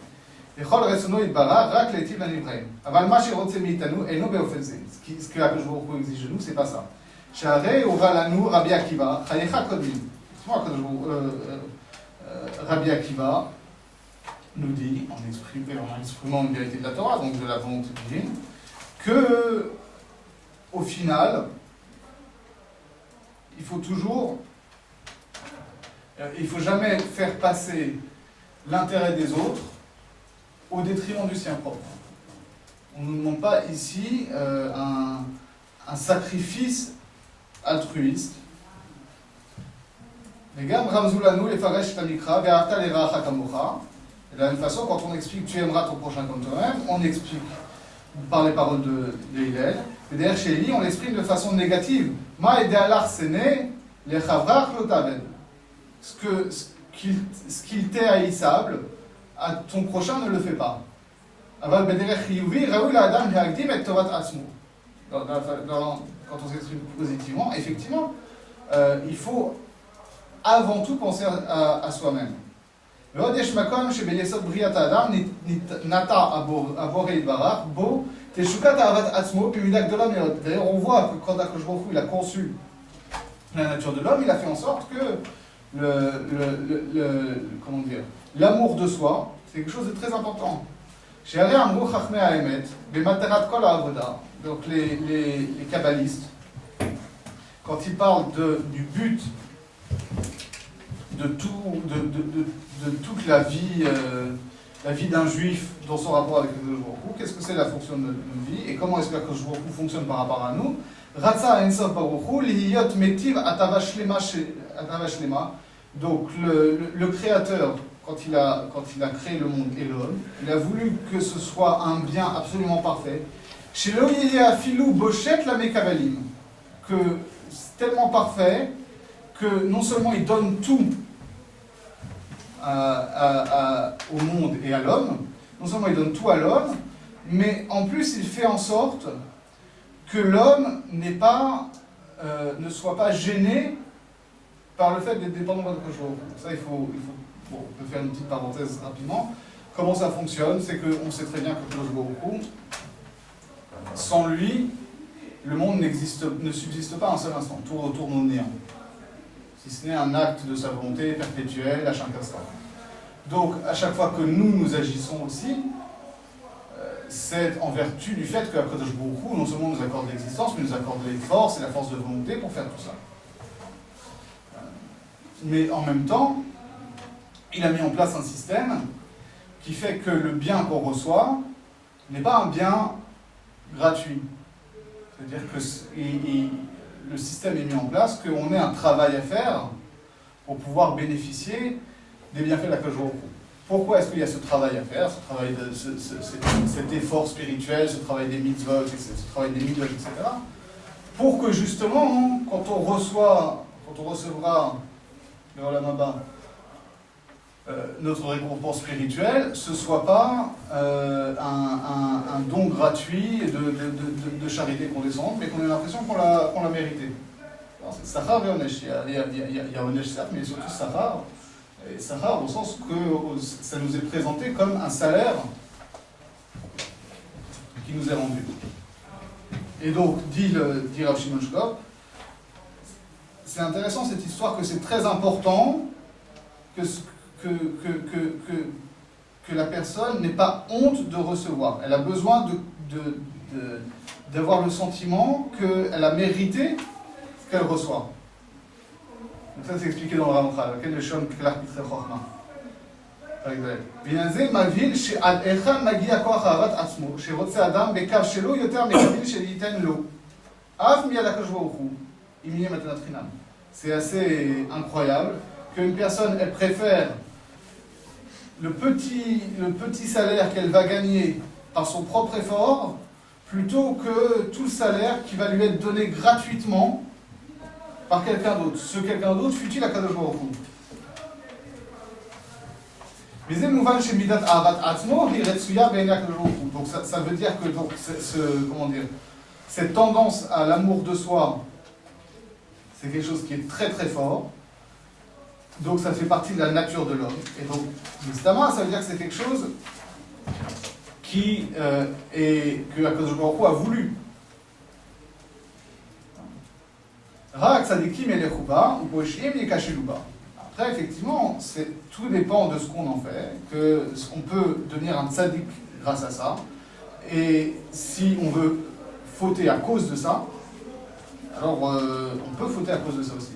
יכול רצונו יתברך רק להיטיב לנבראים. אבל מה שרוצה מאיתנו אינו באופן זה. Ce que הקדוש ברוך הוא exige de nous, c'est pas ça. שהרי הורה לנו רבי עקיבא, חייך קודמים. Rabbi Akiva nous dit, en exprimant une vérité de la Torah, donc de la volonté divine, que, au final, il faut jamais faire passer l'intérêt des autres au détriment du sien propre. On ne nous demande pas ici un sacrifice altruiste. Mais Gam Ramzoulanou, les Faresh Tamikra, Ve'arta les Racha Kamocha. De la même façon, quand on explique tu aimeras ton prochain comme toi-même, on explique par les paroles de Hillel. Et derrière chez lui, on l'exprime de façon négative. Ma et Dealar Sene, les Chavrach Lotaven. Ce qu'il t'est haïssable, à ton prochain ne le fait pas. Aval Bederech Chiyuvi, Raoul Adam Heagdim et Tovat Atzmo. Quand on s'exprime positivement, effectivement, il faut avant tout penser à soi-même. D'ailleurs, on voit que quand Akadosh Baruch Hu, il a conçu la nature de l'homme, il a fait en sorte que l'amour de soi, c'est quelque chose de très important. Donc les kabbalistes, quand ils parlent du but de toute la vie la vie d'un juif dans son rapport avec le Baruch Hu, qu'est-ce que c'est la fonction de notre vie et comment est-ce que le Baruch Hu fonctionne par rapport à nous. Ratsa Ensof Baruch Hu lihiyot metiv atava shlema. Donc le Créateur, quand il a créé le monde et l'homme, il a voulu que ce soit un bien absolument parfait. Chez Loyeya Filou Boshet la Mekavalim, que c'est tellement parfait que non seulement il donne tout au monde et à l'homme, non seulement il donne tout à l'homme, mais en plus il fait en sorte que l'homme ne soit pas gêné par le fait d'être dépendant de quelque chose. Ça, bon, on peut faire une petite parenthèse rapidement. Comment ça fonctionne? C'est qu'on sait très bien que Baruch Hu, sans lui, le monde ne subsiste pas un seul instant, tout retourne au néant. Si ce n'est un acte de sa volonté perpétuelle à chaque instant. Donc, à chaque fois que nous agissons aussi, c'est en vertu du fait que Akadosh Baruch Hu, non seulement nous accorde l'existence, mais nous accorde les forces et la force de volonté pour faire tout ça. Mais en même temps, il a mis en place un système qui fait que le bien qu'on reçoit n'est pas un bien gratuit. C'est-à-dire que le système est mis en place, qu'on ait un travail à faire pour pouvoir bénéficier des bienfaits de la Akadosh Baruch Hu. Pourquoi est-ce qu'il y a ce travail à faire, cet effort spirituel, ce travail des mitzvot, ce travail des mitzvot, etc. Pour que justement, quand on recevra le Olam Haba, notre récompense spirituelle, ce ne soit pas un don gratuit de charité condescendante, mais qu'on ait l'impression qu'on l'a mérité. C'est Sachar et Onesh. Il y a Onesh certes, mais surtout Sachar. Et Sachar au sens que ça nous est présenté comme un salaire qui nous est rendu. Et donc, dit Rav Shimon Shkop, c'est intéressant cette histoire que c'est très important que la personne n'ait pas honte de recevoir. Elle a besoin d'avoir le sentiment qu'elle a mérité ce qu'elle reçoit. Donc ça c'est expliqué dans le Ramchal, lequel le Shon Klach Pitre Chochma. בעניין זה מבין שעד היכן מגיע כוח אהבת עצמו, שרוצה אדם בקו שלו יותר מקביל שייתן לו, אף מיד הקדוש ברוך הוא, אם יהיה מתנת חינם. C'est assez incroyable qu'une personne, elle préfère le petit salaire qu'elle va gagner par son propre effort, plutôt que tout le salaire qui va lui être donné gratuitement par quelqu'un d'autre. Ce quelqu'un d'autre fut-il Akadosh Baruch Hu. Donc ça veut dire que cette tendance à l'amour de soi, c'est quelque chose qui est très très fort. Donc ça fait partie de la nature de l'homme. Et donc, justement, ça veut dire que c'est quelque chose que Akadosh Baruch Hu a voulu. Après, effectivement, tout dépend de ce qu'on en fait, qu'on peut devenir un tzaddik grâce à ça, et si on veut fauter à cause de ça, alors on peut fauter à cause de ça aussi.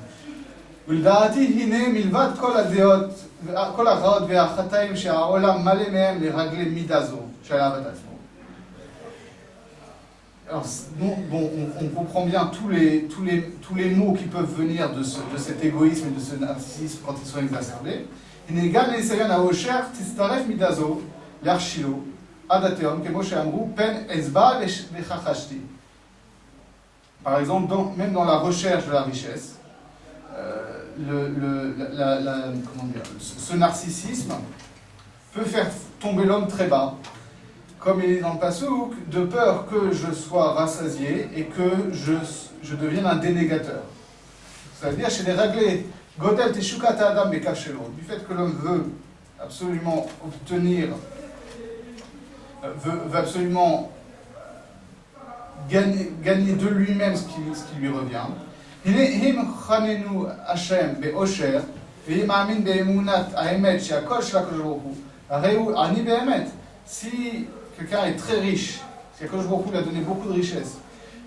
Alors, on comprend bien tous les maux qui peuvent venir de cet égoïsme et de ce narcissisme quand ils sont exacerbés. Par exemple, même dans la recherche de la richesse, ce narcissisme peut faire tomber l'homme très bas. Comme il est dans le Passouk, de peur que je sois rassasié et que je devienne un dénégateur. Ça veut dire, chez les réglés, Godel Teshukat Adam Bekachelo, du fait que l'homme veut absolument veut absolument gagner de lui-même ce qui lui revient. Him Chanenu Hashem Be'osher, Ve'im Amin Be'emunat Ha'emet, She'akol Sh'Akadosh Baruch Hu, Areu Ani Be'emet. Si quelqu'un est très riche, si Akadosh Baruch Hu lui a donné beaucoup de richesses,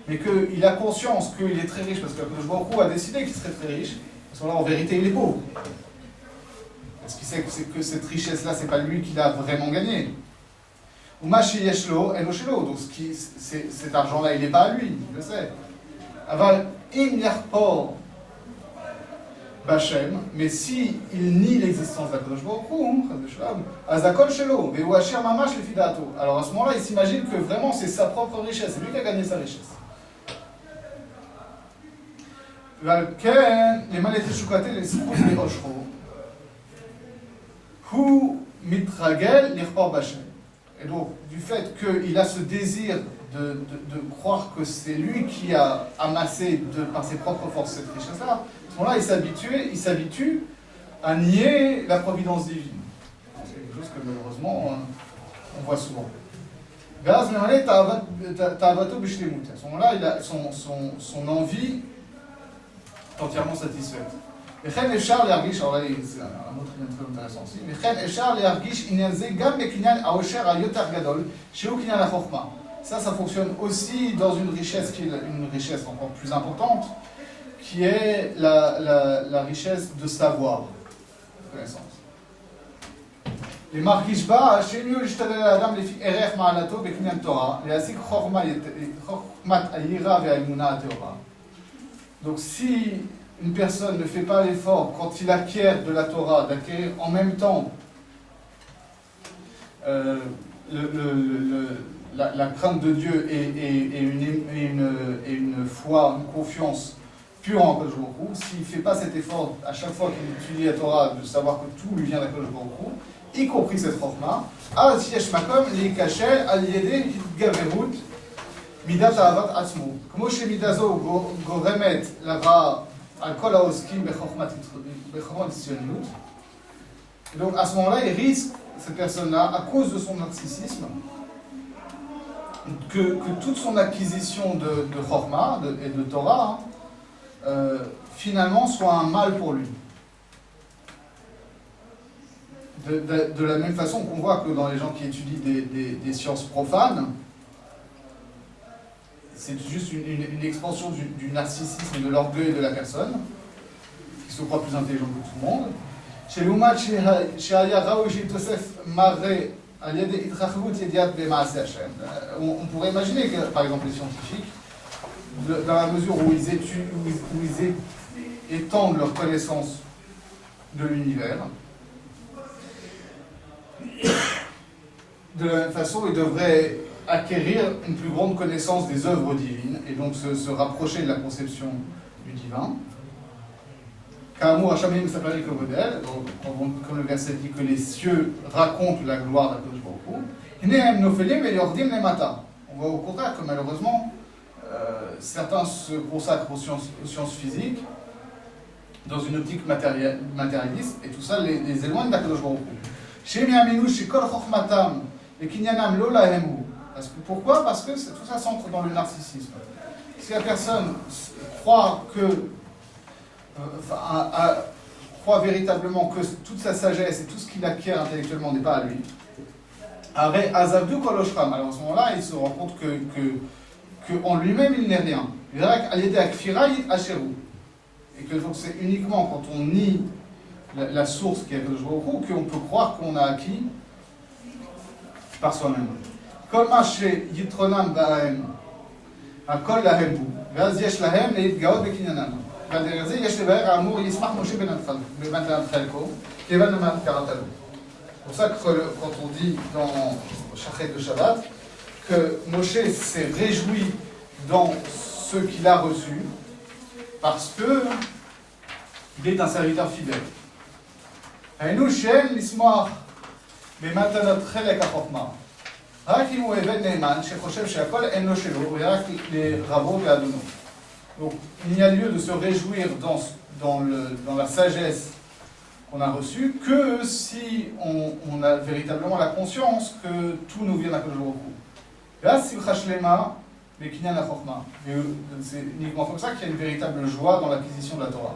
mais qu'il a conscience qu'il est très riche parce qu'Akadosh Baruch Hu a décidé qu'il serait très riche, à ce moment-là, en vérité, il est pauvre. Parce qu'il sait que cette richesse-là, c'est pas lui qui l'a vraiment gagnée. Ou Mashi Yeshlo, Eloshelo. Donc cet argent-là, il n'est pas à lui, il le sait. Aval im yarpor Bachem, mais si il nie l'existence d'Akadosh Baruch Hu, Azakol Shelo, Veu Asher Mamash Lefidato. Alors à ce moment-là, il s'imagine que vraiment c'est sa propre richesse, c'est lui qui a gagné sa richesse. Valken, les malaités choukaté, les secours des Oshro, Hu Mitragel, l'Irpor Bachem. Et donc, du fait qu'il a ce désir de croire que c'est lui qui a amassé par ses propres forces cette richesse-là, à ce moment-là, il s'habitue à nier la providence divine. C'est quelque chose que malheureusement on voit souvent. À ce moment-là, il a son envie est entièrement satisfaite. וכן אפשר להרגיש, alors là c'est un mot très intéressant aussi, וכן אפשר להרגיש עניין זה גם בקניין העושר היותר גדול, שהוא קניין החוכמה. Ça fonctionne aussi dans une richesse qui est une richesse encore plus importante, qui est la richesse de savoir, de connaissance. Les marquish ba, chez mieux l'ishtalel adam lefi erech ma'alato beknyan Torah, le'asik chokmat ayira ve'aimuna teora. Donc si une personne ne fait pas l'effort quand il acquiert de la Torah, d'acquérir en même temps la crainte de Dieu et une foi, une confiance pure en Akadosh Baruch Hu, s'il ne fait pas cet effort à chaque fois qu'il étudie la Torah, de savoir que tout lui vient d'Akadosh Baruch Hu, y compris cette chokma, אז יש מקום להיכשל על ידי התגברות מידת אהבת עצמו. כמו שמידה זו גורמת לרע על כל העוסקים בחוכמת ציוניות. Donc à ce moment-là, il risque, cette personne-là, à cause de son narcissisme, que toute son acquisition de Chorma et de Torah, finalement, soit un mal pour lui. De la même façon qu'on voit que dans les gens qui étudient des sciences profanes, c'est juste une expansion du narcissisme et de l'orgueil de la personne, qui se croit plus intelligent que tout le monde. Chez l'Oumat, chez Aya Raouji Tosef Maré, on pourrait imaginer que, par exemple, les scientifiques, dans la mesure où ils étendent leur connaissance de l'univers, de la même façon, ils devraient acquérir une plus grande connaissance des œuvres divines et donc se rapprocher de la conception du divin. Comme le verset dit que les cieux racontent la gloire d'Akadosh Baruch Hu, on voit au contraire que malheureusement certains se consacrent aux sciences physiques dans une optique matérialiste et tout ça les éloigne d'Akadosh Baruch Hu. Pourquoi? Parce que tout ça s'entre dans le narcissisme. Si la personne croit croit véritablement que toute sa sagesse et tout ce qu'il acquiert intellectuellement n'est pas à lui, alors à ce moment-là, il se rend compte que en lui-même il n'est rien. Et que donc c'est uniquement quand on nie la source qui est Akadosh Baruch Hu qu'on peut croire qu'on a acquis par soi-même. כל מה שיתרונם בהם, הכל להם הוא, ואז יש להם להתגאות בקניינם. ועל זה יש לבאר האמור ישמח משה במתנת חלקו, כיוון למה קראת לו. C'est pour ça que quand on dit dans Shachet de Shabbat que Moshe s'est réjoui dans ce qu'il a reçu parce que il est un serviteur fidèle. היינו שאין לשמוח במתנת חלק החוכמה. רק אם הוא עבד נאמן שחושב שהכל אינו שלו, הוא רק לרבו ואדונו. Donc il n'y a lieu de se réjouir dans la sagesse qu'on a reçue que si on a véritablement la conscience que tout nous vient d'Akadosh Baruch Hu. ואז שמחה שלמה בקניין החוכמה. C'est uniquement comme ça qu'il y a une véritable joie dans l'acquisition de la Torah.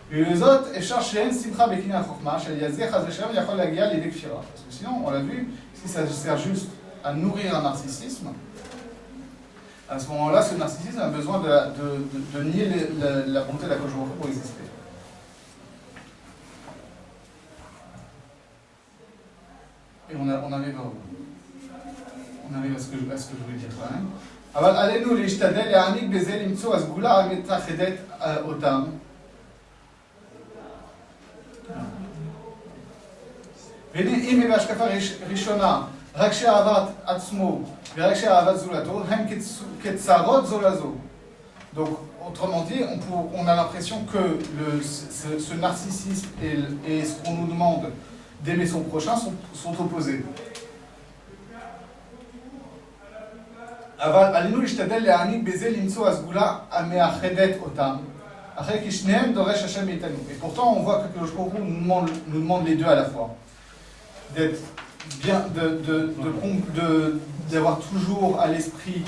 ולזאת אפשר שאין שמחה בקניין החוכמה, שיזכה חס ושלום יכול להגיע לידי כפירה. Parce que sinon, on l'a vu, si ça sert juste à nourrir un narcissisme, à ce moment-là, ce narcissisme a besoin de nier la bonté de la Akadosh Baruch Hu pour exister. on arrive à ce que je voulais dire quand même. אבל עלינו להשתדל להעניק בזה למצוא הסגולה המתאחדת אותם. והנה אם בהשקפה ראשונה רק שאהבת עצמו ורק שאהבת זולתו הם כצרות זו לזו. Donc autrement dit, on a l'impression que ce narcissisme et ce qu'on nous demande d'aimer son prochain sont opposés. אבל עלינו להשתדל להעניק בזה למצוא הסגולה המאחדת אותם, אחרי כי שניהם דורש השם מאיתנו. Et pourtant, on voit que Kadosh Baruch Hu nous demande les deux à la fois. D'être bien, d'avoir toujours à l'esprit,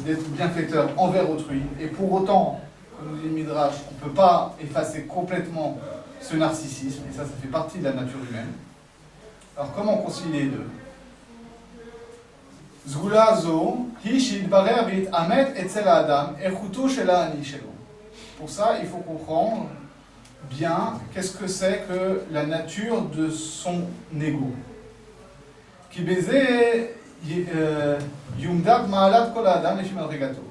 d'être bienfaiteur envers autrui. Et pour autant, comme nous dit le Midrash, on ne peut pas effacer complètement ce narcissisme, et ça fait partie de la nature humaine. Alors comment concilier les deux? סגולה זו היא שיתברר ויתאמת אצל האדם איכותו של האני שלו. Pour ça, il faut comprendre bien qu'est-ce que c'est que la nature de son ego. כי בזה יומדד מעלת כל האדם לפי מדרגתו.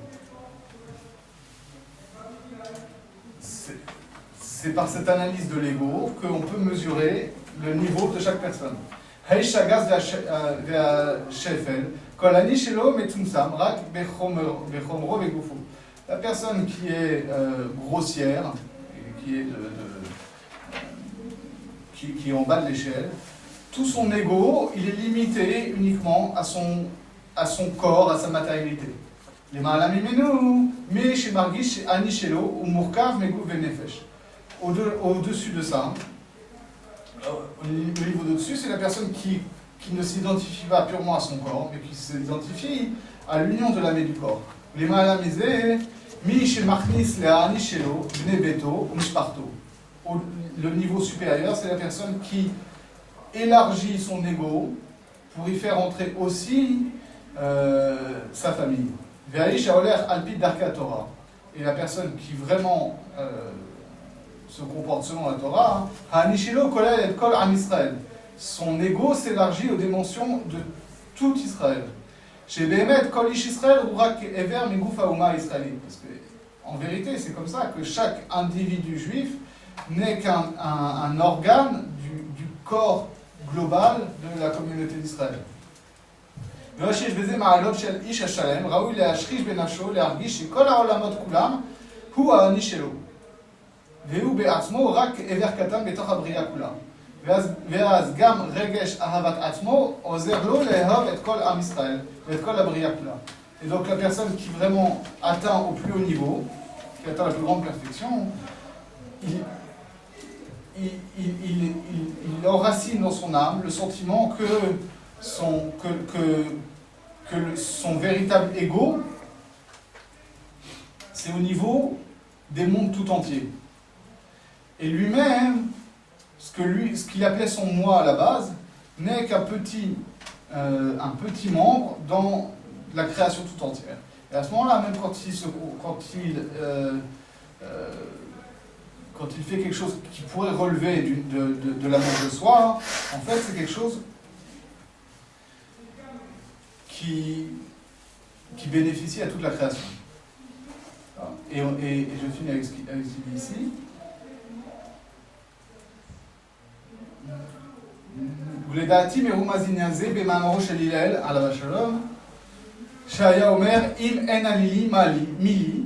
C'est par cette analyse de l'ego qu'on peut mesurer le niveau de chaque personne. האיש הגס והשפל כל אני שלו מצומצם רק בחומרו וגופו. La personne qui est grossière, qui est en bas de l'échelle, tout son ego, il est limité uniquement à son corps, à sa matérialité. למעלה ממנו, מי שמרגיש אני שלו הוא מורכב מגוף ונפש. Au-dessus de ça, le niveau d'au-dessus, c'est la personne qui ne s'identifie pas purement à son corps, mais qui s'identifie à l'union de l'âme et du corps. Le niveau supérieur, c'est la personne qui élargit son ego pour y faire entrer aussi sa famille. Et la personne qui vraiment se comporte selon la Torah, son ego s'élargit aux dimensions de tout Israël. Chez Behemet, Kol Ish Israël, Rurak Ever Miguf Hauma Israëli. Parce que, en vérité, c'est comme ça que chaque individu juif n'est qu'un organe du corps global de la communauté d'Israël. ויש בזה מעלות של איש השלם, ראוי להשחיש בנפשו, להרגיש שכל העולמות כולם הוא האני שלו. והוא בעצמו רק איבר קטן בתוך הבריאה כולה. ואז גם רגש אהבת עצמו עוזר לו לאהוב את כל עם ישראל ואת כל הבריאה כולה. Et donc la personne qui vraiment atteint au plus haut niveau, qui atteint la plus grande perfection, il enracine dans son âme le sentiment que son véritable ego, c'est au niveau des mondes tout entiers. Et lui-même, ce qu'il appelait son moi à la base, n'est qu'un petit membre dans la création tout entière. Et à ce moment-là, même quand il fait quelque chose qui pourrait relever de l'amour de soi, en fait, c'est quelque chose qui bénéficie à toute la création. Et je finis avec ce qu'il dit ici. ולדעתי מרומז עניין זה במאמרו של הלל עליו השלום, שהיה אומר אם אין אני לי מי לי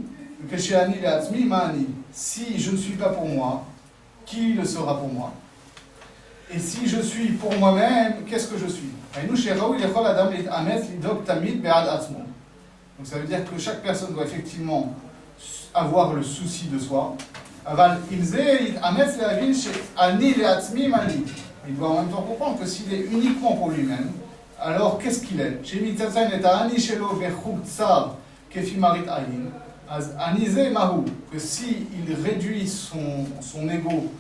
וכשאני לעצמי מה אני. Si je ne suis pas pour moi, qui le sera pour moi? Et si je suis pour moi-même, qu'est-ce que je suis? Donc ça veut dire que chaque personne doit effectivement avoir le souci de soi. Il doit en même temps comprendre que s'il est uniquement pour lui-même, alors qu'est-ce qu'il est? Que s'il réduit son ego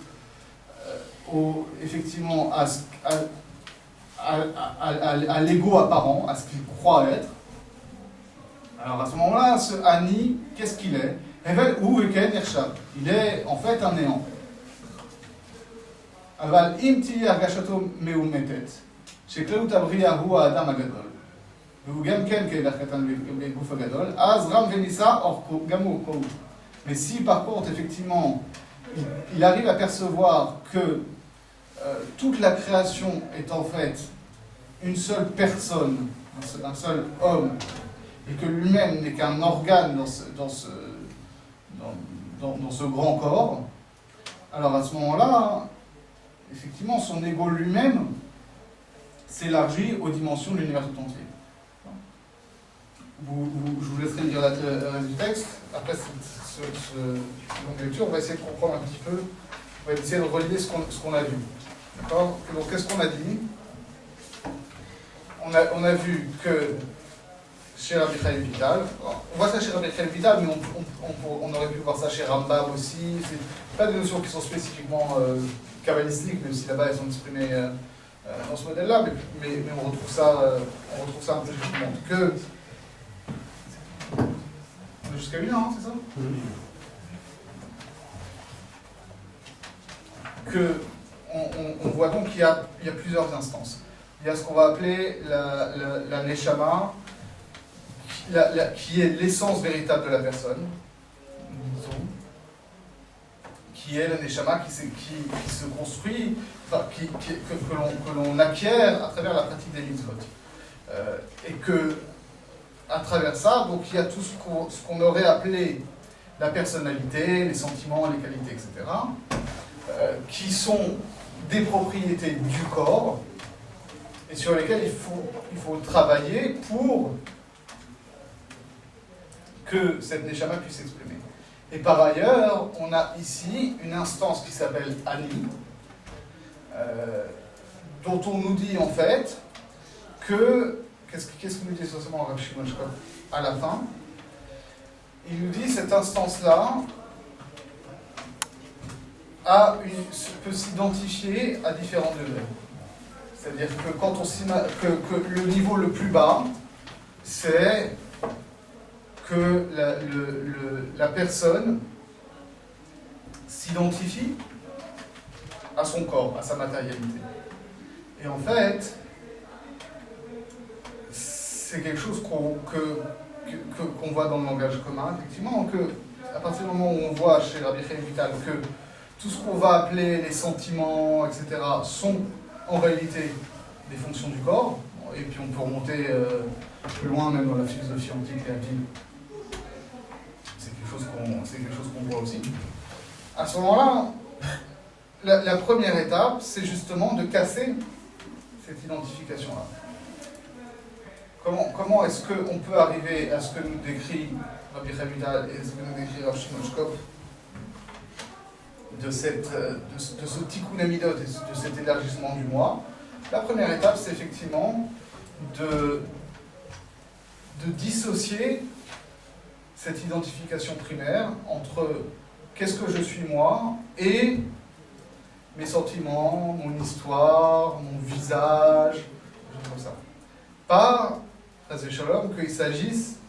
effectivement à l'ego apparent, à ce qu'il croit être, alors à ce moment-là, ce Ani, qu'est-ce qu'il est? Il est en fait un néant. אבל אם תהיה הרגשתו מאומתת, שכללות הבריאה הוא האדם הגדול, והוא גם כן כאלך קטן בגוף הגדול, אז רם וניסה, or גם הוא קור. Mais si par contre, effectivement, il arrive à percevoir que toute la création est en fait une seule personne, un seul homme, et que lui-même n'est qu'un organe dans ce grand corps, alors à ce moment-là, effectivement, son ego lui-même s'élargit aux dimensions de l'univers tout entier. Je vous laisserai lire le reste du texte. Après cette longue lecture, on va essayer de comprendre un petit peu, on va essayer de relier ce qu'on a vu. D'accord ? Donc, qu'est-ce qu'on a dit ? On a vu que chez Rabbi Chaim Vital, on voit ça chez Rabbi Chaim Vital, mais on aurait pu voir ça chez Rambam aussi. C'est pas des notions qui sont spécifiquement kabbalistiques, même si là-bas elles sont exprimées dans ce modèle-là, mais on retrouve ça un peu justement. Que on est jusqu'à 1 an, c'est ça ? Que on voit donc qu'il y a plusieurs instances. Il y a ce qu'on va appeler la neshama, qui est l'essence véritable de la personne, qui est la neshama qui se construit, enfin, que l'on acquiert à travers la pratique des mitzvot. Et que, à travers ça, donc, il y a tout ce qu'on aurait appelé la personnalité, les sentiments, les qualités, etc., qui sont des propriétés du corps, et sur lesquelles il faut travailler pour que cette neshama puisse s'exprimer. Et par ailleurs, on a ici une instance qui s'appelle Ani, dont on nous dit en fait que, qu'est-ce qu'il nous dit essentiellement Rav Shimon Shkop à la fin? Il nous dit cette instance-là peut s'identifier à différents degrés. C'est-à-dire que quand que le niveau le plus bas, c'est que la personne s'identifie à son corps, à sa matérialité. Et en fait, c'est quelque chose qu'on voit dans le langage commun, effectivement, que à partir du moment où on voit chez Rabbi Chaim Vital que tout ce qu'on va appeler les sentiments, etc., sont en réalité des fonctions du corps, et puis on peut remonter plus loin, même dans la philosophie antique et attique. C'est quelque chose qu'on voit aussi. À ce moment-là, la première étape, c'est justement de casser cette identification-là. Comment est-ce qu'on peut arriver à ce que nous décrit Rabbi Chaim Vital et ce que nous décrit Rav Shimon Shkop de ce tikkun hamidot et de cet élargissement du moi? La première étape, c'est effectivement de dissocier cette identification primaire entre qu'est-ce que je suis moi et mes sentiments, mon histoire, mon visage, des choses comme ça. Pas, Chas Shalom, qu'il s'agisse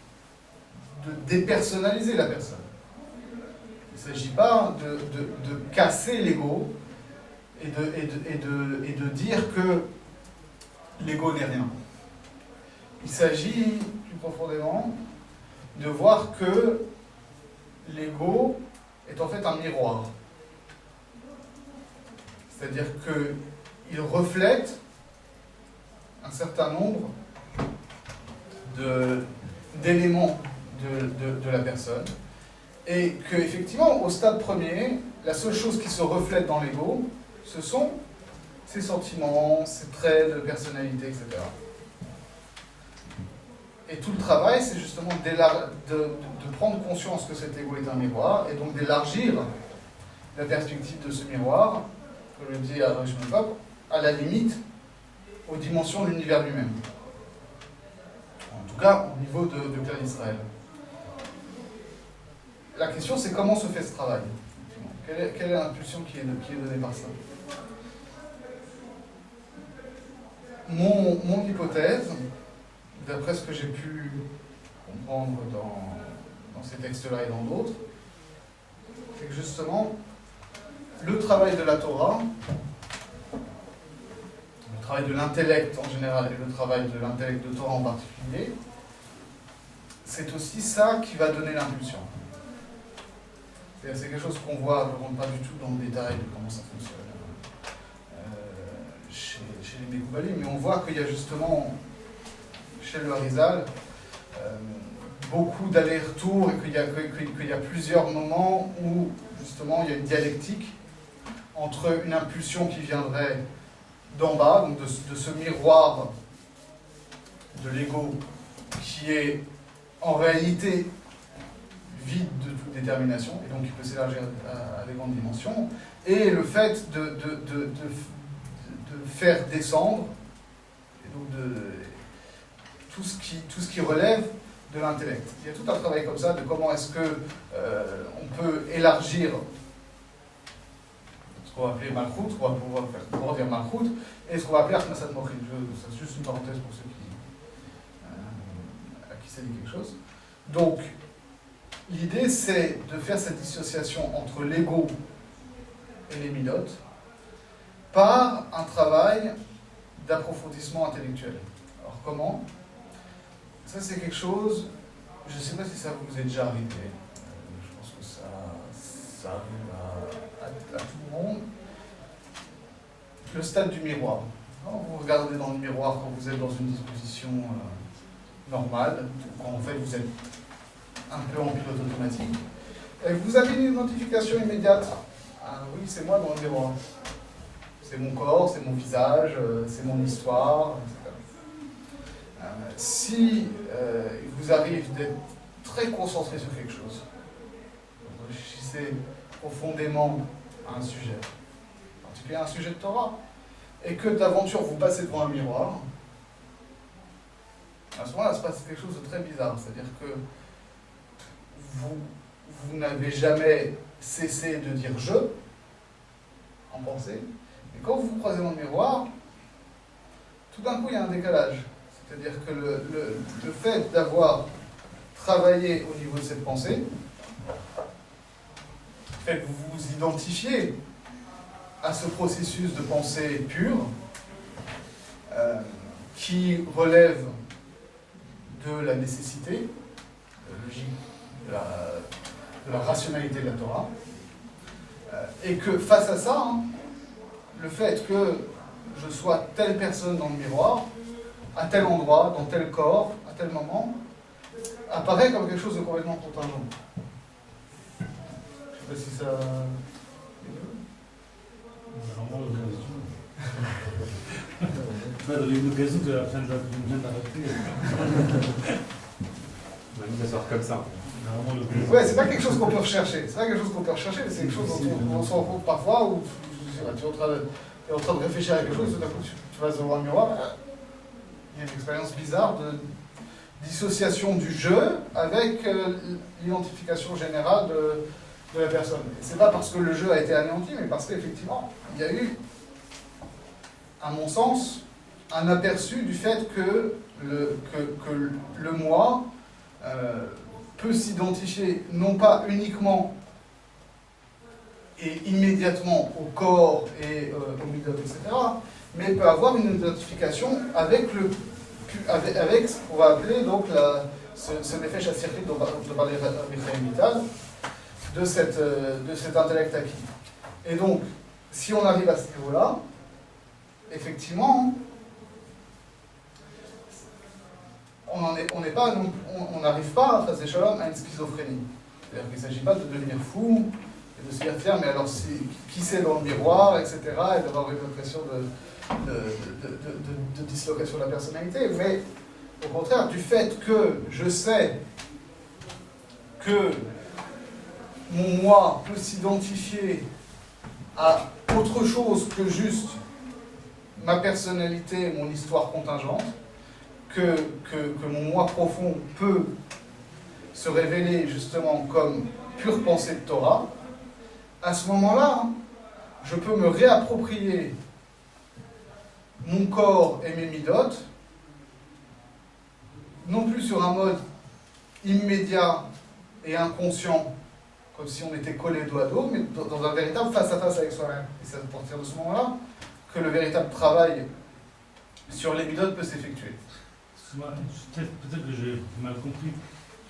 de dépersonnaliser la personne. Il ne s'agit pas de casser l'ego et de dire que l'ego n'est rien. Il s'agit plus profondément de voir que l'ego est en fait un miroir. C'est-à-dire qu'il reflète un certain nombre d'éléments de la personne, et qu'effectivement, au stade premier, la seule chose qui se reflète dans l'ego, ce sont ses sentiments, ses traits de personnalité, etc. Et tout le travail, c'est justement de prendre conscience que cet ego est un miroir, et donc d'élargir la perspective de ce miroir, comme le dit Rav Shimon Shkop, à la limite, aux dimensions de l'univers lui-même. En tout cas, au niveau de Klal Israël. La question, c'est comment se fait ce travail? Quelle est l'impulsion qui est donnée par ça? Mon hypothèse, d'après ce que j'ai pu comprendre dans ces textes-là et dans d'autres, c'est que justement, le travail de la Torah travail de l'intellect en général et le travail de l'intellect de Torah en particulier, c'est aussi ça qui va donner l'impulsion. C'est quelque chose qu'on voit, je ne rentre pas du tout dans le détail de comment ça fonctionne chez les Mekoubalim, mais on voit qu'il y a justement, chez le Harizal, beaucoup d'allers-retours et qu'il y a plusieurs moments où justement il y a une dialectique entre une impulsion qui viendrait d'en bas, donc de ce miroir de l'ego qui est en réalité vide de toute détermination, et donc il peut s'élargir à des grandes dimensions, et le fait de faire descendre, et donc tout ce qui relève de l'intellect. Il y a tout un travail comme ça de comment est-ce que on peut élargir ce qu'on va appeler Malchut, on va pouvoir dire Malchut, et ce qu'on va appeler Achnasat Mochin. C'est juste une parenthèse pour ceux à qui ça dit quelque chose. Donc, l'idée c'est de faire cette dissociation entre l'ego et les milotes par un travail d'approfondissement intellectuel. Alors comment ? Ça c'est quelque chose, je ne sais pas si ça vous est déjà arrivé, je pense que ça arrive à tout le monde. Le stade du miroir. Quand vous regardez dans le miroir quand vous êtes dans une disposition normale, quand en fait vous êtes un peu en pilote automatique, et vous avez une identification immédiate. Ah oui, c'est moi dans le miroir. C'est mon corps, c'est mon visage, c'est mon histoire, etc. Si vous arrive d'être très concentré sur quelque chose, vous réfléchissez profondément à un sujet, en particulier un sujet de Torah, et que d'aventure vous passez devant un miroir, à ce moment-là, il se passe quelque chose de très bizarre. C'est-à-dire que vous n'avez jamais cessé de dire « je » en pensée, et quand vous vous croisez dans le miroir, tout d'un coup, il y a un décalage. C'est-à-dire que le fait d'avoir travaillé au niveau de cette pensée, fait que vous vous identifiez à ce processus de pensée pure, qui relève de la nécessité, de la logique, de la rationalité de la Torah, et que face à ça, le fait que je sois telle personne dans le miroir, à tel endroit, dans tel corps, à tel moment, apparaît comme quelque chose de complètement contingent. Je ne sais pas si ça... On a donné une occasion de la fin de la vient d'arrêter. On a mis ça sort comme ça. Ouais, c'est pas quelque chose qu'on peut rechercher. C'est pas quelque chose qu'on peut rechercher, mais c'est quelque chose dont on se rend compte parfois où tu es en train de réfléchir à quelque chose, tout d'un coup tu vas devant un miroir, il y a une expérience bizarre de dissociation du jeu avec l'identification générale de la personne. Et c'est pas parce que le jeu a été anéanti, mais parce qu'effectivement, il y a eu, à mon sens, un aperçu du fait que le moi peut s'identifier non pas uniquement et immédiatement au corps et au midot, etc., mais peut avoir une identification avec ce qu'on va appeler donc ce nefesh hatzirkit dont parlait Michael Vital, de cet intellect acquis. Et donc, si on arrive à ce niveau-là, effectivement, on n'arrive pas à face des shalom à une schizophrénie. C'est-à-dire qu'il ne s'agit pas de devenir fou et de se dire tiens, mais alors qui c'est dans le miroir, etc., et d'avoir une impression de dislocation de la personnalité. Mais au contraire, du fait que je sais que mon moi peut s'identifier à autre chose que juste ma personnalité, mon histoire contingente, que mon moi profond peut se révéler justement comme pure pensée de Torah, à ce moment-là, je peux me réapproprier mon corps et mes midot, non plus sur un mode immédiat et inconscient, comme si on était collé dos à dos, mais dans un véritable face-à-face avec soi-même. Et c'est à partir de ce moment-là que le véritable travail sur les midot peut s'effectuer. Peut-être que j'ai mal compris.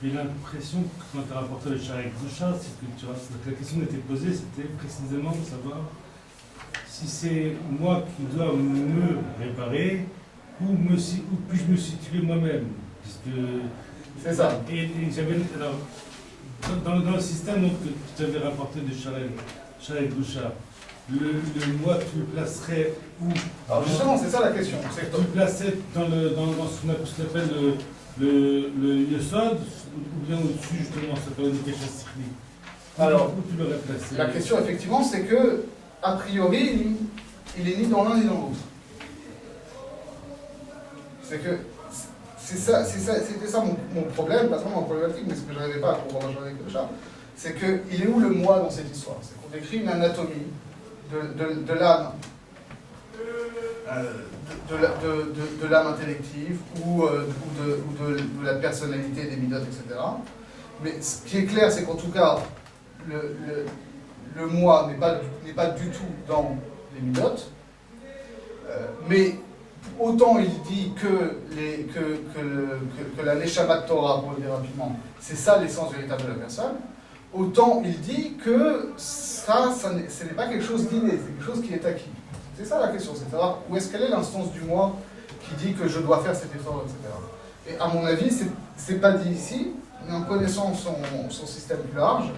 J'ai l'impression que quand tu as rapporté le Sharek Gdusha, c'est que la question qui était posée, c'était précisément de savoir si c'est moi qui dois me réparer ou puis-je me situer moi-même. C'est ça. Et alors, dans le système donc, que tu avais rapporté de Sharek Gdusha, le moi, tu le placerais où? Alors justement, c'est ça la question. Tu le placerais dans ce qu'on appelle le Yesod, ou bien au-dessus, justement, ça peut indiquer Shastri. Alors, où tu l'aurais placé? La question, effectivement, c'est que, a priori, il est ni dans l'un ni dans l'autre. C'est que, c'était ça mon problème, pas seulement mon problématique, mais ce que je n'arrivais pas à comprendre avec le chat, c'est qu'il est où le moi dans cette histoire? C'est qu'on décrit une anatomie de l'âme, de l'âme intellective ou de la personnalité des midot, etc. Mais ce qui est clair, c'est qu'en tout cas, le moi n'est pas du tout dans les midot, mais autant il dit que la Neshama Torah, pour le dire rapidement, c'est ça l'essence véritable de la personne, autant il dit que ce n'est pas quelque chose d'inné, c'est quelque chose qui est acquis. C'est ça la question, c'est de savoir où est-ce qu'elle est l'instance du moi qui dit que je dois faire cet effort, etc. Et à mon avis, c'est pas dit ici, mais en connaissant son système plus large,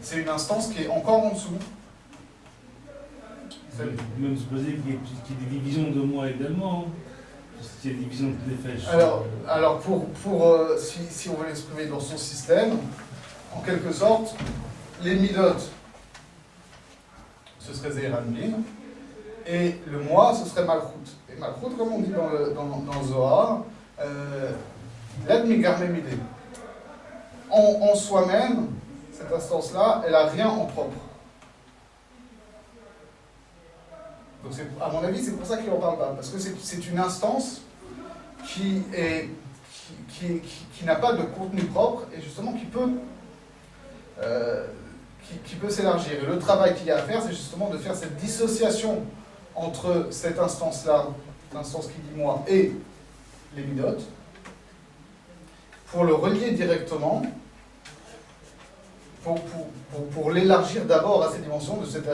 c'est une instance qui est encore en dessous. On peut même supposer qu'il y ait des divisions de moi également, parce qu'il y a des divisions de Nefesh. Alors si on veut l'exprimer dans son système, en quelque sorte, les midot, ce serait Zeranbin, et le moi, ce serait Malchut. Et Malchut, comme on dit dans le Zohar, l'Admigarme Midé. En soi-même, cette instance-là, elle n'a rien en propre. Donc à mon avis, c'est pour ça qu'il n'en parle pas, parce que c'est une instance qui n'a pas de contenu propre, et justement qui peut s'élargir. Et le travail qu'il y a à faire, c'est justement de faire cette dissociation entre cette instance-là, l'instance qui dit moi, et les midot, pour le relier directement, pour l'élargir d'abord à ces dimensions de cette...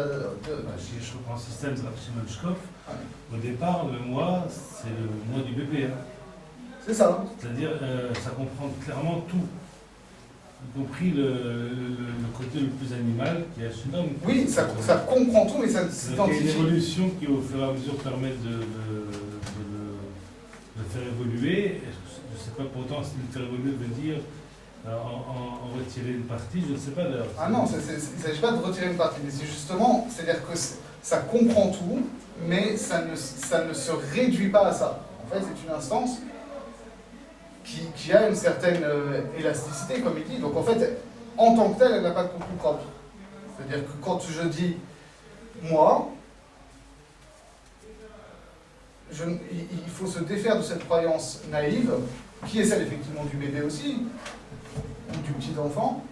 Si je reprends le système de Shimon Shkov, au départ, le moi, c'est le moi du bébé. C'est ça. C'est-à-dire, ça comprend clairement tout. Y compris le côté le plus animal qui est Hachinam. Oui, ça comprend tout, mais ça s'identifie. Il y a une évolution qui, au fur et à mesure, permet de faire évoluer. Je ne sais pas pourtant si le faire évoluer veut dire en retirer une partie, je ne sais pas d'ailleurs. Ah non, il ne s'agit pas de retirer une partie, mais c'est justement, c'est-à-dire que ça comprend tout, mais ça ne se réduit pas à ça. En fait, c'est une instance qui a une certaine élasticité, comme il dit. Donc en fait, en tant que telle, elle n'a pas de contenu propre. C'est-à-dire que quand je dis moi, il faut se défaire de cette croyance naïve, qui est celle effectivement du bébé aussi, ou du petit enfant,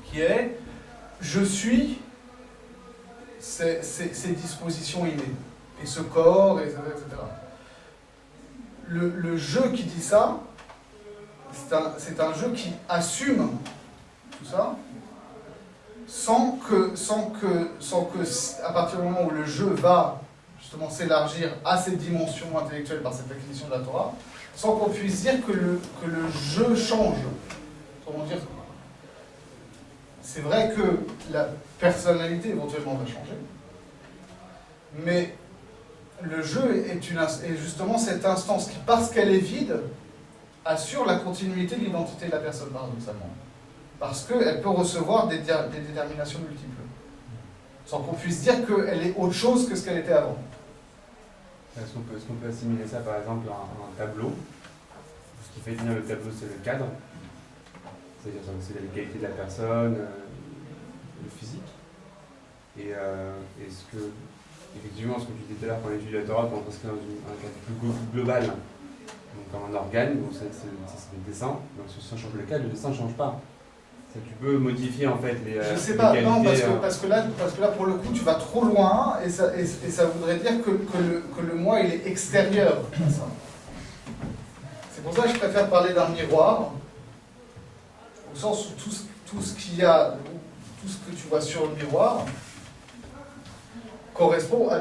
qui est je suis ces dispositions innées, et ce corps, etc. Le jeu qui dit ça, c'est un jeu qui assume tout ça, sans que, à partir du moment où le jeu va justement s'élargir à cette dimension intellectuelle par cette acquisition de la Torah, sans qu'on puisse dire que le jeu change. Comment dire, c'est vrai que la personnalité éventuellement va changer, mais le jeu est justement cette instance qui, parce qu'elle est vide, assure la continuité de l'identité de la personne, paradoxalement. Parce qu'elle peut recevoir des déterminations multiples, sans qu'on puisse dire qu'elle est autre chose que ce qu'elle était avant. Est-ce qu'on peut assimiler ça par exemple à un tableau? Ce qui fait tenir le tableau, c'est le cadre. C'est-à-dire c'est la qualité de la personne, le physique. Et est-ce que, effectivement, ce que tu disais tout à l'heure, quand on étudie la Torah, on s'inscrit dans un cadre plus global, donc comme un organe, donc c'est le dessin, donc si on change le cadre ne change pas. Tu peux modifier en fait les. Je sais les pas, qualités, non, parce que là, pour le coup, tu vas trop loin et ça voudrait dire que le moi, il est extérieur à ça. C'est pour ça que je préfère parler d'un miroir, au sens où tout ce qu'il y a, tout ce que tu vois sur le miroir, correspond à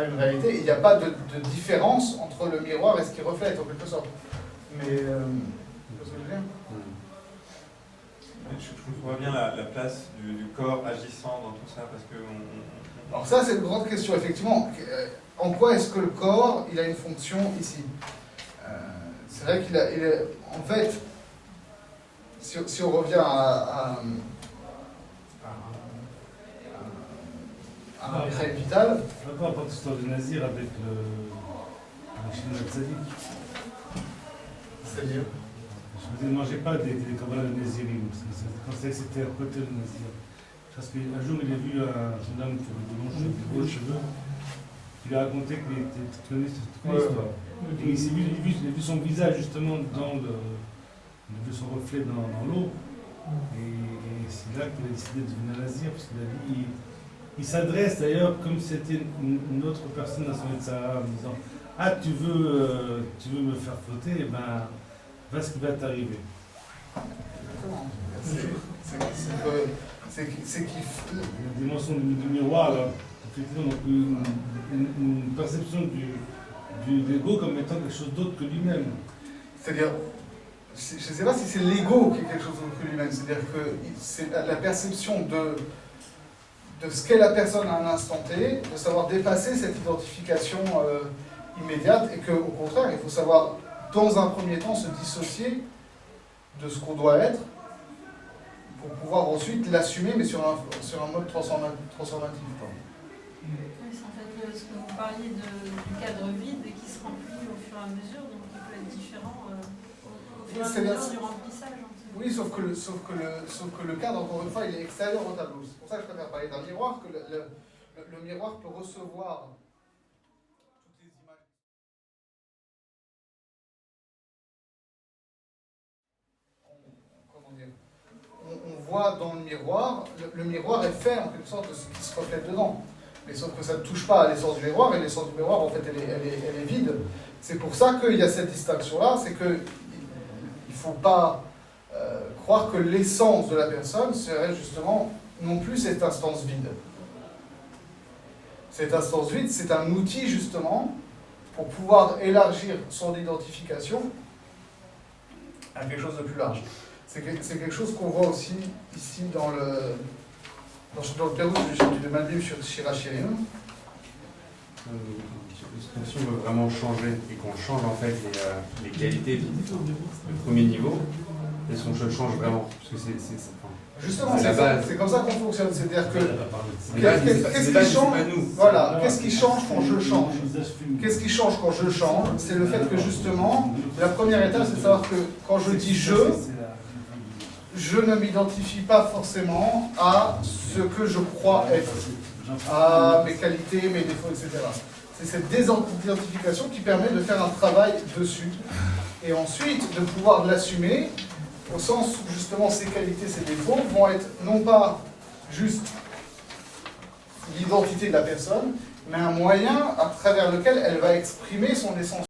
une réalité. Il n'y a pas de différence entre le miroir et ce qu'il reflète, en quelque sorte. Mais, tu vois ce que je veux dire ? Je vois bien la place du corps agissant dans tout ça, parce que... Alors ça, c'est une grande question, effectivement. En quoi est-ce que le corps, il a une fonction ici ? C'est vrai qu'il a... En fait, si on revient à Michael Vital... Encore à part l'histoire de Nazir avec le Chine Tzadik. C'est-à-dire ? Je ne mangeais pas des Kabbalah de Nazirim, quand c'était à côté de Nazir. Parce qu'un jour, il a vu un jeune homme qui avait de longs cheveux, des gros cheveux, qui lui a raconté qu'il était toute l'histoire. Et il a vu son visage justement il a vu son reflet dans l'eau. Et c'est là qu'il a décidé de devenir Nazir, parce qu'il s'adresse d'ailleurs comme si c'était une autre personne dans son Yetzirah, en disant « Ah, tu veux me faire flotter, eh ben, va ce qui va t'arriver. » C'est qu'il faut... La dimension du miroir, là, effectivement, donc une perception de l'ego comme étant quelque chose d'autre que lui-même. C'est-à-dire, je ne sais pas si c'est l'ego qui est quelque chose d'autre que lui-même, c'est-à-dire que c'est la perception de ce qu'est la personne à un instant T, de savoir dépasser cette identification immédiate, et qu'au contraire, il faut savoir, dans un premier temps, se dissocier de ce qu'on doit être, pour pouvoir ensuite l'assumer, mais sur un mode transformatif. Oui, c'est en fait ce que vous parliez du cadre vide qui se remplit au fur et à mesure, donc il peut être différent au fur et à mesure du remplissage. Oui, sauf que le cadre, encore une fois, il est extérieur au tableau. C'est pour ça que je préfère parler d'un miroir, que le miroir peut recevoir toutes les images. Comment dire ? On voit dans le miroir, le miroir est fait en quelque sorte de ce qui se reflète dedans. Mais sauf que ça ne touche pas à l'essence du miroir, et l'essence du miroir, en fait, elle est vide. C'est pour ça qu'il y a cette distinction-là, c'est qu'il ne faut pas croire que l'essence de la personne serait justement non plus cette instance vide. Cette instance vide, c'est un outil justement pour pouvoir élargir son identification à quelque chose de plus large. C'est quelque chose qu'on voit aussi ici dans le Pérou du Maldives sur Shirachirim. Si on veut vraiment changer et qu'on change en fait les qualités du premier niveau, est-ce qu'on change vraiment? Parce que justement, c'est comme ça qu'on fonctionne. C'est-à-dire que qu'est-ce qui change? Voilà, qu'est-ce qui change quand je change? Qu'est-ce qui change quand je change? C'est le fait que justement, la première étape, c'est de savoir que quand je dis je ne m'identifie pas forcément à ce que je crois être, à mes qualités, mes défauts, etc. C'est cette désidentification qui permet de faire un travail dessus et ensuite de pouvoir l'assumer au sens où justement ces qualités, ces défauts vont être non pas juste l'identité de la personne, mais un moyen à travers lequel elle va exprimer son essence.